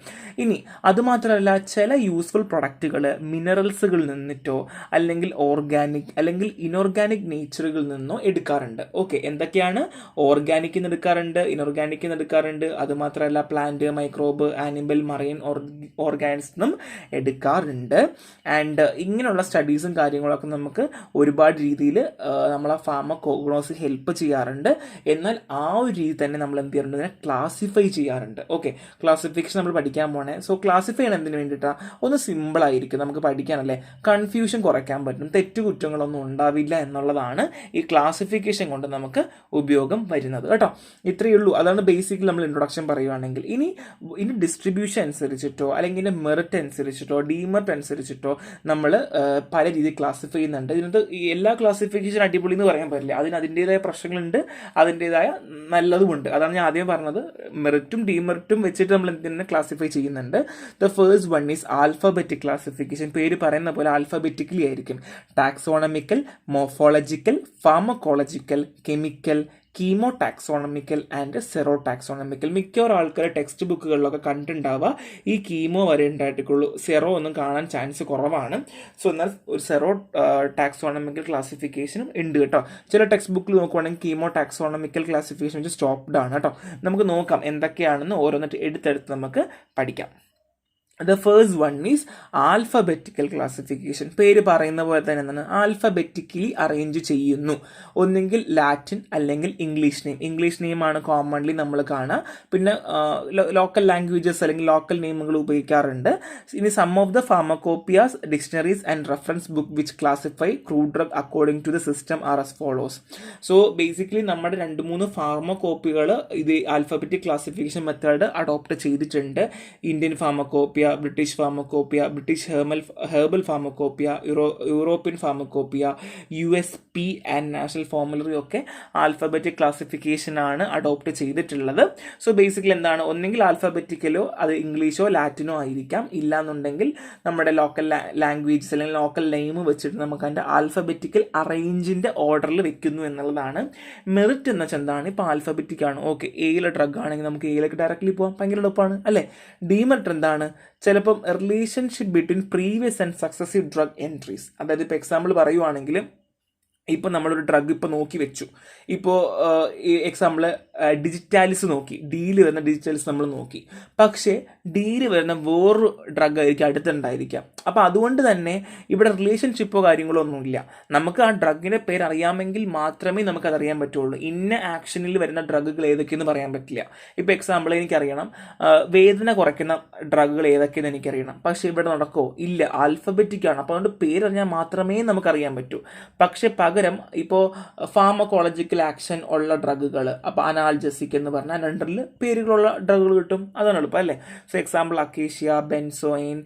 ഇനി അതുമാത്രമല്ല, ചില യൂസ്ഫുൾ പ്രൊഡക്റ്റുകൾ മിനറൽസുകളിൽ നിന്നിട്ടോ അല്ലെങ്കിൽ ഓർഗാനിക് അല്ലെങ്കിൽ ഇനോർഗാനിക് നേച്ചറുകളിൽ നിന്നോ എടുക്കാറുണ്ട്. ഓക്കെ, എന്തൊക്കെയാണ്? ഓർഗാനിക്കിൽ നിന്ന് എടുക്കാറുണ്ട്, ഇനോർഗാനിക്കിൽ നിന്ന് എടുക്കാറുണ്ട്. അതുമാത്രമല്ല plant, microbe, animal, marine organism എടുക്കാറുണ്ട്. ആൻഡ് ഇങ്ങനെയുള്ള സ്റ്റഡീസും കാര്യങ്ങളൊക്കെ നമുക്ക് ഒരുപാട് രീതിയിൽ നമ്മളെ ഫാർമക്കോഗ്നോസി ഹെൽപ്പ് ചെയ്യാറുണ്ട്. എന്നാൽ ആ ഒരു രീതി തന്നെ നമ്മൾ എന്ത് ചെയ്യാറുണ്ട്? ഇതിനെ ക്ലാസിഫൈ ചെയ്യാറുണ്ട്. ഓക്കെ, ക്ലാസിഫിക്കേഷൻ നമ്മൾ പഠിക്കാൻ പോണേ. സോ ക്ലാസിഫൈ ചെയ്യണം എന്തിനു വേണ്ടിയിട്ടാണ്? ഒന്ന് സിമ്പിൾ ആയിരിക്കും നമുക്ക് പഠിക്കാനല്ലേ, കൺഫ്യൂഷൻ കുറയ്ക്കാൻ പറ്റും, തെറ്റുകുറ്റങ്ങളൊന്നും ഉണ്ടാവില്ല എന്നുള്ളതാണ് ഈ ക്ലാസിഫിക്കേഷൻ കൊണ്ട് നമുക്ക് ഉപയോഗം വരുന്നത് കേട്ടോ. ഇത്രയേ ഉള്ളൂ. അതാണ് ബേസിക്കലി നമ്മൾ ഇൻട്രൊഡക്ഷൻ പറയുവാണെങ്കിൽ. ഇനി ഡിസ്ട്രിബ്യൂഷൻ അനുസരിച്ചിട്ടോ അല്ലെങ്കിൽ ഇതിൻ്റെ മെറിറ്റ് അനുസരിച്ചിട്ടോ ഡീമെറിറ്റ് അനുസരിച്ചിട്ടോ നമ്മൾ പല രീതിയിൽ ക്ലാസിഫൈ ചെയ്യുന്നുണ്ട്. ഇതിനകത്ത് എല്ലാ ക്ലാസിഫിക്കേഷൻ അടിപൊളി എന്ന് പറയാൻ പറ്റില്ല. അതിൻ്റെതായ പ്രശ്നങ്ങളുണ്ട്, അതിൻ്റെതായ നല്ലതുമുണ്ട്. അതാണ് ഞാൻ ആദ്യം പറഞ്ഞത്. മെറിറ്റും ഡീമെറിറ്റും വെച്ചിട്ട് നമ്മൾ എന്തിനെ ക്ലാസിഫൈ ചെയ്യുന്നുണ്ട്. The first one is alphabetic classification. പേര് പറയുന്ന പോലെ ആൽഫബറ്റിക്കലി ആയിരിക്കും. Taxonomical, morphological, pharmacological, chemical, chemo taxonomical and zero taxonomical. മിക്കവാറും ആൾക്കാർ ടെക്സ്റ്റ് ബുക്കുകളിലൊക്കെ കണ്ടിട്ടുണ്ടാവുക ഈ കീമോ വരെ ഉണ്ടായിട്ടുള്ളൂ, സെറോ ഒന്നും കാണാൻ ചാൻസ് കുറവാണ്. സോ എന്നാൽ ഒരു സെറോ ടാക്സോണമിക്കൽ ക്ലാസിഫിക്കേഷനും ഉണ്ട് കേട്ടോ. ചില ടെക്സ്റ്റ് ബുക്കിൽ നോക്കുവാണെങ്കിൽ കീമോ ടാക്സോണമിക്കൽ ക്ലാസിഫിക്കേഷൻ വെച്ച് സ്റ്റോപ്ഡ് ആണ് കേട്ടോ. നമുക്ക് നോക്കാം എന്തൊക്കെയാണെന്ന് ഓരോന്നിട്ട് എടുത്തെടുത്ത് നമുക്ക് പഠിക്കാം. The first one is alphabetical classification. പേര് പറയുന്ന പോലെ തന്നെ എന്താണ്? ആൽഫബറ്റിക്കലി അറേഞ്ച് ചെയ്യുന്നു. ഒന്നെങ്കിൽ ലാറ്റിൻ അല്ലെങ്കിൽ ഇംഗ്ലീഷ് നെയിം. ഇംഗ്ലീഷ് നെയിമാണ് കോമൺലി നമ്മൾ കാണുക. പിന്നെ ലോക്കൽ ലാംഗ്വേജസ് അല്ലെങ്കിൽ ലോക്കൽ നെയിമുകൾ ഉപയോഗിക്കാറുണ്ട്. ഇനി some of the pharmacopoeias, dictionaries and reference book which classify crude drug according to the system are as follows. So basically നമ്മുടെ 2-3 ഫാർമക്കോപ്പികൾ ഇത് ആൽഫബറ്റിക് ക്ലാസിഫിക്കേഷൻ മെത്തേഡ് അഡോപ്റ്റ് ചെയ്തിട്ടുണ്ട്. Indian pharmacopoeia, British pharmacopoeia, British herbal pharmacopoeia, European pharmacopoeia, USP and national formulary ഒക്കെ ആൽഫബറ്റിക് ക്ലാസിഫിക്കേഷൻ ആണ് അഡോപ്റ്റ് ചെയ്തിട്ടുള്ളത്. സോ ബേസിക്കലി എന്താണ്? ഒന്നെങ്കിൽ ആൽഫബറ്റിക്കലോ അത് ഇംഗ്ലീഷോ ലാറ്റിനോ ആയിരിക്കാം. ഇല്ലാന്നുണ്ടെങ്കിൽ നമ്മുടെ ലോക്കൽ ലാംഗ്വേജസ് അല്ലെങ്കിൽ ലോക്കൽ നെയിം വെച്ചിട്ട് നമുക്ക് അതിൻ്റെ ആൽഫബറ്റിക്കൽ അറേഞ്ചിൻ്റെ ഓർഡറിൽ വെക്കുന്നു എന്നുള്ളതാണ്. മെറിറ്റ് എന്ന് വെച്ചാൽ എന്താണ്? ഇപ്പോൾ ആൽഫബറ്റിക് ആണ്, ഓക്കെ, എയിലെ ഡ്രഗ് ആണെങ്കിൽ നമുക്ക് എയിലേക്ക് ഡയറക്റ്റ്ലി പോകാം, ഭയങ്കര എളുപ്പമാണ് അല്ലേ. ഡീമെറിറ്റ് എന്താണ്? ചിലപ്പം relationship between previous and successive drug entries. അതായത് ഇപ്പോൾ എക്സാമ്പിൾ പറയുവാണെങ്കിൽ, ഇപ്പോൾ നമ്മളൊരു ഡ്രഗ് ഇപ്പോൾ നോക്കി വെച്ചു. ഇപ്പോൾ എക്സാമ്പിൾ ഡിജിറ്റാലിസ് നോക്കി, ഡിയിൽ വരുന്ന ഡിജിറ്റാലിസ് നമ്മൾ നോക്കി. പക്ഷേ ഡിയിൽ വരുന്ന വേറൊരു ഡ്രഗ് ആയിരിക്കും അടുത്തുണ്ടായിരിക്കാം. അപ്പോൾ അതുകൊണ്ട് തന്നെ ഇവിടെ റിലേഷൻഷിപ്പോ കാര്യങ്ങളോ ഒന്നുമില്ല. നമുക്ക് ആ ഡ്രഗിൻ്റെ പേര് അറിയാമെങ്കിൽ മാത്രമേ നമുക്കത് അറിയാൻ പറ്റുള്ളൂ. ഇന്ന ആക്ഷനിൽ വരുന്ന ഡ്രഗുകൾ ഏതൊക്കെയെന്ന് പറയാൻ പറ്റില്ല. ഇപ്പോൾ എക്സാമ്പിൾ എനിക്കറിയണം വേദന കുറയ്ക്കുന്ന ഡ്രഗുകൾ ഏതൊക്കെയെന്ന് എനിക്കറിയണം. പക്ഷേ ഇവിടെ നടക്കുമോ? ഇല്ല, ആൽഫബറ്റിക് ആണ്. അപ്പോൾ അതുകൊണ്ട് പേരറിഞ്ഞാൽ മാത്രമേ നമുക്കറിയാൻ പറ്റൂ. പക്ഷേ പകരം ഇപ്പോൾ ഫാർമക്കോളജിക്കൽ ആക്ഷൻ ഉള്ള ഡ്രഗുകൾ, അപ്പോൾ അനാൽജസിക് എന്ന് പറഞ്ഞാൽ രണ്ടിൽ പേരുകളുള്ള ഡ്രഗുകൾ കിട്ടും. അതാണ് എളുപ്പം അല്ലേ. So example acacia, benzoin,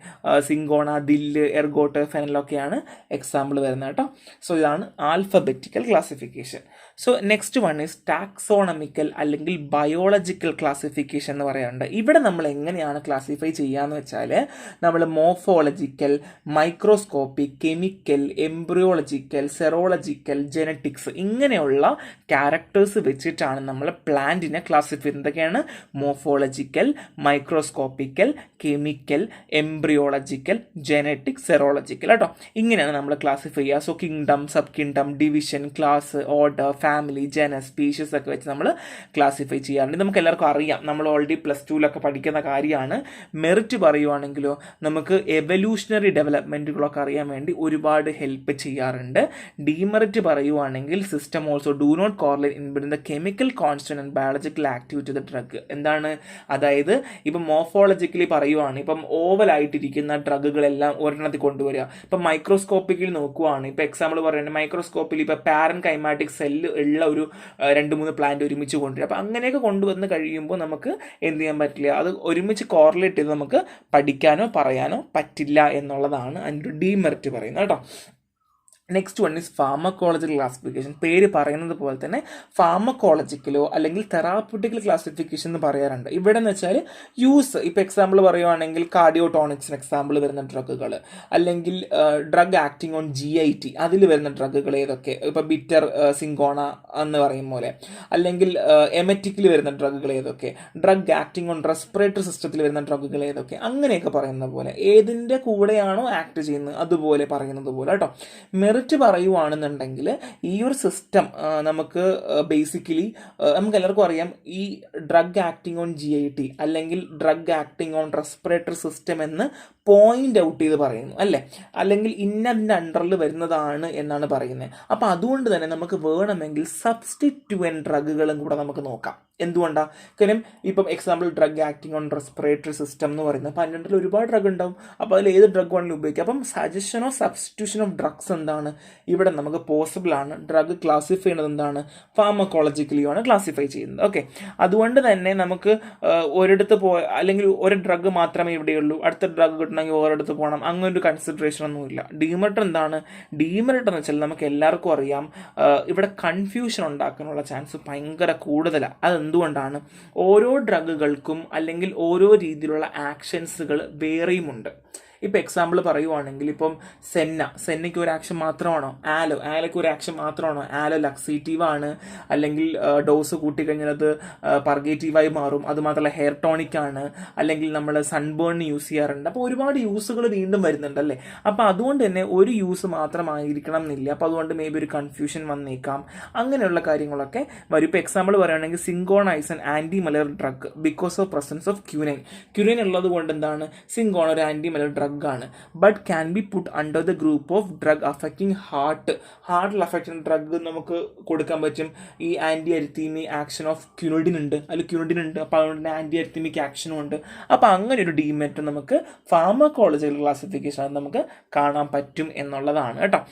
cinchona, dill, ergot, ഫെനലൊക്കെയാണ് എക്സാമ്പിൾ വരുന്നത് കേട്ടോ. സോ ഇതാണ് alphabetical classification. So next one is taxonomical അല്ലെങ്കിൽ ബയോളജിക്കൽ ക്ലാസിഫിക്കേഷൻ എന്ന് പറയാറുണ്ട്. ഇവിടെ നമ്മൾ എങ്ങനെയാണ് ക്ലാസിഫൈ ചെയ്യാന്ന് വെച്ചാൽ നമ്മൾ morphological, microscopic, chemical, embryological, serological, genetics ഇങ്ങനെയുള്ള ക്യാരക്ടേഴ്സ് വെച്ചിട്ടാണ് നമ്മൾ പ്ലാന്റിനെ ക്ലാസിഫൈ ചെയ്യുന്നത്. എന്തൊക്കെയാണ്? Morphological, microscopical, chemical, embryological, genetic, serological കേട്ടോ. ഇങ്ങനെയാണ് നമ്മൾ ക്ലാസിഫൈ ചെയ്യുക. So kingdom, sub kingdom, division, class, order, family, ജനസ്, species ഒക്കെ വെച്ച് നമ്മൾ ക്ലാസിഫൈ ചെയ്യാറുണ്ട്. നമുക്ക് എല്ലാവർക്കും അറിയാം, നമ്മൾ ഓൾറെഡി +2 പഠിക്കുന്ന കാര്യമാണ്. മെറിറ്റ് പറയുവാണെങ്കിലോ നമുക്ക് എവല്യൂഷണറി ഡെവലപ്മെൻറ്റുകളൊക്കെ അറിയാൻ വേണ്ടി ഒരുപാട് ഹെൽപ്പ് ചെയ്യാറുണ്ട്. ഡീമെറിറ്റ് പറയുവാണെങ്കിൽ system also do not correlate in the chemical constant and biological activity of the drug. എന്താണ്? അതായത് ഇപ്പം മോർഫോളജിക്കലി പറയുവാണ്, ഇപ്പം ഓവലായിട്ടിരിക്കുന്ന ഡ്രഗുകളെല്ലാം ഒരെണ്ണത്തിൽ കൊണ്ടുവരിക. ഇപ്പം മൈക്രോസ്കോപ്പിക്കൽ നോക്കുവാണ്, ഇപ്പം എക്സാമ്പിൾ പറയുന്നത് മൈക്രോസ്കോപ്പിൽ ഇപ്പോൾ പാരൻ കൈമാറ്റിക് സെല്ല് ഉള്ള ഒരു 2-3 പ്ലാന്റ് ഒരുമിച്ച് കൊണ്ടുവരിക. അപ്പം അങ്ങനെയൊക്കെ കൊണ്ടുവന്ന് കഴിയുമ്പോൾ നമുക്ക് എന്ത് ചെയ്യാൻ പറ്റില്ല, അത് ഒരുമിച്ച് കോറിലേറ്റ് ചെയ്ത് നമുക്ക് പഠിക്കാനോ പറയാനോ പറ്റില്ല എന്നുള്ളതാണ് അതിൻ്റെ ഡീമെറിറ്റ് പറയുന്നത് കേട്ടോ. Next one is pharmacological classification. പേര് പറയുന്നത് പോലെ തന്നെ ഫാർമക്കോളജിക്കലോ അല്ലെങ്കിൽ തെറാപ്യൂട്ടിക്കൽ ക്ലാസിഫിക്കേഷൻ എന്ന് പറയാറുണ്ട്. ഇവിടെ എന്ന് വെച്ചാൽ യൂസ്, ഇപ്പോൾ എക്സാമ്പിൾ പറയുവാണെങ്കിൽ കാർഡിയോടോണിക്സിന് എക്സാമ്പിൾ വരുന്ന ഡ്രഗുകൾ, അല്ലെങ്കിൽ ഡ്രഗ് ആക്ടിങ് ഓൺ GIT അതിൽ വരുന്ന ഡ്രഗുകൾ ഏതൊക്കെ, ഇപ്പോൾ ബിറ്റർ സിങ്കോണ എന്ന് പറയും പോലെ, അല്ലെങ്കിൽ എമറ്റിക്കിൽ വരുന്ന ഡ്രഗുകൾ ഏതൊക്കെ, ഡ്രഗ് ആക്ടിങ് ഓൺ റെസ്പിറേറ്ററി സിസ്റ്റത്തിൽ വരുന്ന ഡ്രഗുകൾ ഏതൊക്കെ, അങ്ങനെയൊക്കെ പറയുന്ന പോലെ ഏതിൻ്റെ കൂടെയാണോ ആക്ട് ചെയ്യുന്നത് അതുപോലെ പറയുന്നത് പോലെ കേട്ടോ. മെറിറ്റ് പറയുവാണെന്നുണ്ടെങ്കിൽ ഈ ഒരു സിസ്റ്റം നമുക്ക് ബേസിക്കലി നമുക്ക് എല്ലാവർക്കും അറിയാം, ഈ ഡ്രഗ് ആക്ടിങ് ഓൺ GIT അല്ലെങ്കിൽ drug acting on respiratory system എന്ന് പോയിന്റ് ഔട്ട് ചെയ്ത് പറയുന്നു അല്ലേ, അല്ലെങ്കിൽ ഇന്നതിൻ്റെ അണ്ടറിൽ വരുന്നതാണ് എന്നാണ് പറയുന്നത്. അപ്പോൾ അതുകൊണ്ട് തന്നെ നമുക്ക് വേണമെങ്കിൽ സബ്സ്റ്റിറ്റ്യൂവൻറ്റ് ഡ്രഗുകളും കൂടെ നമുക്ക് നോക്കാം. എന്തുകൊണ്ടാണ്? കാര്യം ഇപ്പം example drug acting on respiratory system എന്ന് പറയുന്നത് 12 ഒരുപാട് ഡ്രഗ് ഉണ്ടാവും. അപ്പോൾ അതിൽ ഏത് ഡ്രഗ് വേണമെങ്കിലും ഉപയോഗിക്കാം. അപ്പം suggestion of substitution of drugs എന്താണ് ഇവിടെ നമുക്ക് പോസിബിൾ ആണ്. ഡ്രഗ് ക്ലാസിഫൈ ചെയ്യുന്നത് എന്താണ്? ഫാർമക്കോളജിക്കലിയാണ് ക്ലാസിഫൈ ചെയ്യുന്നത്. ഓക്കെ, അതുകൊണ്ട് തന്നെ നമുക്ക് ഒരിടത്ത് അല്ലെങ്കിൽ ഒരു ഡ്രഗ് മാത്രമേ ഇവിടെയുള്ളൂ, അടുത്ത ഡ്രഗ് കിട്ടണമെങ്കിൽ ഓരോടത്ത് പോകണം, അങ്ങനെ ഒരു കൺസിഡറേഷൻ ഒന്നുമില്ല. ഡീമെറിറ്റ് എന്താണ്? ഡീമെറിറ്റ് എന്ന് വെച്ചാൽ നമുക്ക് എല്ലാവർക്കും അറിയാം, ഇവിടെ കൺഫ്യൂഷൻ ഉണ്ടാക്കാനുള്ള ചാൻസ് ഭയങ്കര കൂടുതലാണ്. അതെന്തുകൊണ്ടാണ്? ഓരോ ഡ്രഗുകൾക്കും അല്ലെങ്കിൽ ഓരോ രീതിയിലുള്ള ആക്ഷൻസുകൾ വേറെയുമുണ്ട്. ഇപ്പോൾ എക്സാമ്പിൾ പറയുവാണെങ്കിൽ ഇപ്പം സെന്നയ്ക്ക് ഒരു ആക്ഷൻ മാത്രമാണോ? ആലോയ്ക്ക് ഒരു ആക്ഷൻ മാത്രമാണോ? ആലോ ലക്സേറ്റീവ് ആണ്, അല്ലെങ്കിൽ ഡോസ് കൂട്ടിക്കഴിഞ്ഞാൽ അത് പർഗേറ്റീവായി മാറും. അതുമാത്രമല്ല ഹെയർ ടോണിക് ആണ്, അല്ലെങ്കിൽ നമ്മൾ സൺബേണിന് യൂസ് ചെയ്യാറുണ്ട്. അപ്പോൾ ഒരുപാട് യൂസുകൾ വീണ്ടും വരുന്നുണ്ട് അല്ലേ. അപ്പോൾ അതുകൊണ്ട് തന്നെ ഒരു യൂസ് മാത്രമായിരിക്കണം എന്നില്ല. അപ്പോൾ അതുകൊണ്ട് മേ ബി ഒരു കൺഫ്യൂഷൻ വന്നേക്കാം, അങ്ങനെയുള്ള കാര്യങ്ങളൊക്കെ വരും. ഇപ്പോൾ എക്സാമ്പിൾ പറയുകയാണെങ്കിൽ cinchona is an anti malarial drug because of presence of quinine ഉള്ളത് കൊണ്ട് എന്താണ്? സിങ്കോൺ ഒരു ആൻറ്റി മലർ ഡ്രഗ് ആണ്, but can be put under the group of drug affecting ഹാർട്ടിൽ അഫക്റ്റ് ചെയ്യുന്ന ഡ്രഗ് നമുക്ക് കൊടുക്കാൻ പറ്റും. ഈ anti arrhythmic action of quinidine ഉണ്ട്, അപ്പോൾ അതുകൊണ്ട് തന്നെ ആൻറ്റി അരിത്തീമിക് ആക്ഷനും ഉണ്ട്. അപ്പോൾ അങ്ങനെ ഒരു ഡീമെറിറ്റ് നമുക്ക് ഫാർമക്കോളജിക്കൽ ക്ലാസിഫിക്കേഷൻ നമുക്ക് കാണാൻ പറ്റും എന്നുള്ളതാണ് കേട്ടോ.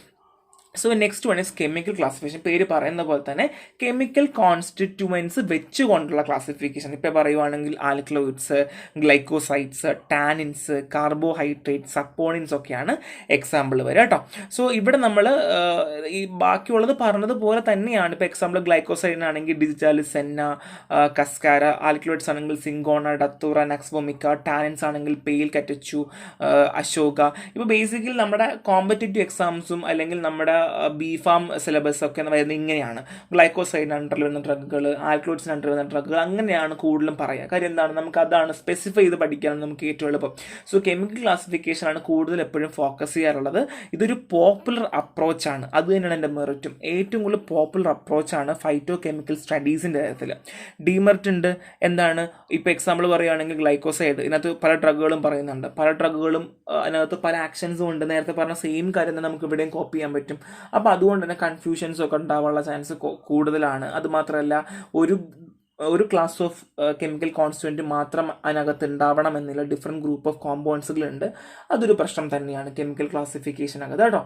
So next one is chemical classification. പേര് പറയുന്ന പോലെ തന്നെ കെമിക്കൽ കോൺസ്റ്റിറ്റ്യൂവൻസ് വെച്ചുകൊണ്ടുള്ള ക്ലാസിഫിക്കേഷൻ. ഇപ്പോൾ പറയുവാണെങ്കിൽ ആൽക്കലോയിഡ്സ്, ഗ്ലൈക്കോസൈഡ്സ്, ടാനിൻസ്, കാർബോഹൈഡ്രേറ്റ്, സപ്പോണിൻസ് ഒക്കെയാണ് എക്സാമ്പിൾ വരിക കേട്ടോ. സോ ഇവിടെ നമ്മൾ ഈ ബാക്കിയുള്ളത് പറഞ്ഞതുപോലെ തന്നെയാണ്. ഇപ്പോൾ എക്സാമ്പിൾ ഗ്ലൈക്കോസൈഡിനാണെങ്കിൽ ഡിജിറ്റാൽ, സെന്ന, കസ്കാര, ആൽക്കലോയിഡ്സ് ആണെങ്കിൽ സിങ്കോണ, ഡത്തൂറ, നക്സ്വോമിക്ക, ടാനിൻസ് ആണെങ്കിൽ പെയിൽ, കറ്റച്ചു, അശോക. ഇപ്പോൾ ബേസിക്കലി നമ്മുടെ കോമ്പറ്റേറ്റീവ് എക്സാംസും അല്ലെങ്കിൽ നമ്മുടെ ബിഫാം സിലബസ് ഒക്കെ വരുന്നത് ഇങ്ങനെയാണ്. ഗ്ലൈക്കോസൈഡിന് അണ്ടറിൽ വരുന്ന ഡ്രഗുകൾ, ആൽക്കലോയിഡ്സിന് അണ്ടറിൽ വരുന്ന ഡ്രഗുകൾ, അങ്ങനെയാണ് കൂടുതലും പറയുക. കാര്യം എന്താണ്? നമുക്ക് അതാണ് സ്പെസിഫൈ ചെയ്ത് പഠിക്കാനാണ് നമുക്ക് ഏറ്റവും എളുപ്പം. സോ കെമിക്കൽ ക്ലാസിഫിക്കേഷൻ ആണ് കൂടുതൽ എപ്പോഴും ഫോക്കസ് ചെയ്യാറുള്ളത്. ഇതൊരു പോപ്പുലർ അപ്രോച്ചാണ്, അത് തന്നെയാണ് എൻ്റെ മെറിറ്റും. ഏറ്റവും കൂടുതൽ പോപ്പുലർ അപ്രോച്ചാണ് ഫൈറ്റോ കെമിക്കൽ സ്റ്റഡീസിൻ്റെ കാര്യത്തിൽ. ഡീമെറിറ്റ് ഉണ്ട്. എന്താണ്? ഇപ്പോൾ എക്സാമ്പിൾ പറയുകയാണെങ്കിൽ ഗ്ലൈക്കോസൈഡ്, ഇതിനകത്ത് പല ഡ്രഗുകളും പറയുന്നുണ്ട്, പല ഡ്രഗുകളും അതിനകത്ത് പല ആക്ഷൻസും ഉണ്ട്. നേരത്തെ പറഞ്ഞ സെയിം കാര്യം തന്നെ നമുക്ക് ഇവിടെയും കോപ്പി ചെയ്യാൻ പറ്റും. അപ്പോൾ അതുകൊണ്ട് തന്നെ കൺഫ്യൂഷൻസ് ഒക്കെ ഉണ്ടാവാനുള്ള ചാൻസ് കൂടുതലാണ്. അതുമാത്രമല്ല ഒരു ക്ലാസ് ഓഫ് കെമിക്കൽ കോൺസ്റ്റുവൻറ്റ് മാത്രം അതിനകത്ത് ഉണ്ടാവണമെന്നില്ല, ഡിഫറെൻറ്റ് ഗ്രൂപ്പ് ഓഫ് കോമ്പൗണ്ട്സുകളുണ്ട്. അതൊരു പ്രശ്നം തന്നെയാണ് കെമിക്കൽ ക്ലാസിഫിക്കേഷനകത്ത് കേട്ടോ.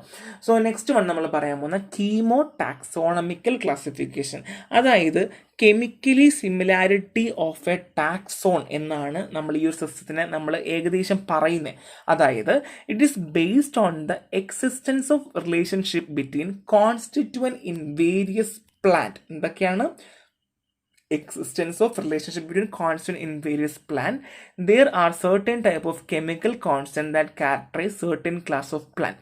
സോ നെക്സ്റ്റ് വൺ നമ്മൾ പറയാൻ പോകുന്ന കീമോ ടാക്സോണമിക്കൽ ക്ലാസിഫിക്കേഷൻ. അതായത് chemically similarity of a taxon എന്നാണ് നമ്മൾ ഈ ഒരു സിസ്റ്റത്തിനെ നമ്മൾ ഏകദേശം പറയുന്നത്. അതായത് it is based on the existence of relationship between constituent in various plant. എന്തൊക്കെയാണ്? Existence of relationship between constant in various plant. There are certain type of chemical constant that characterize certain class of plant.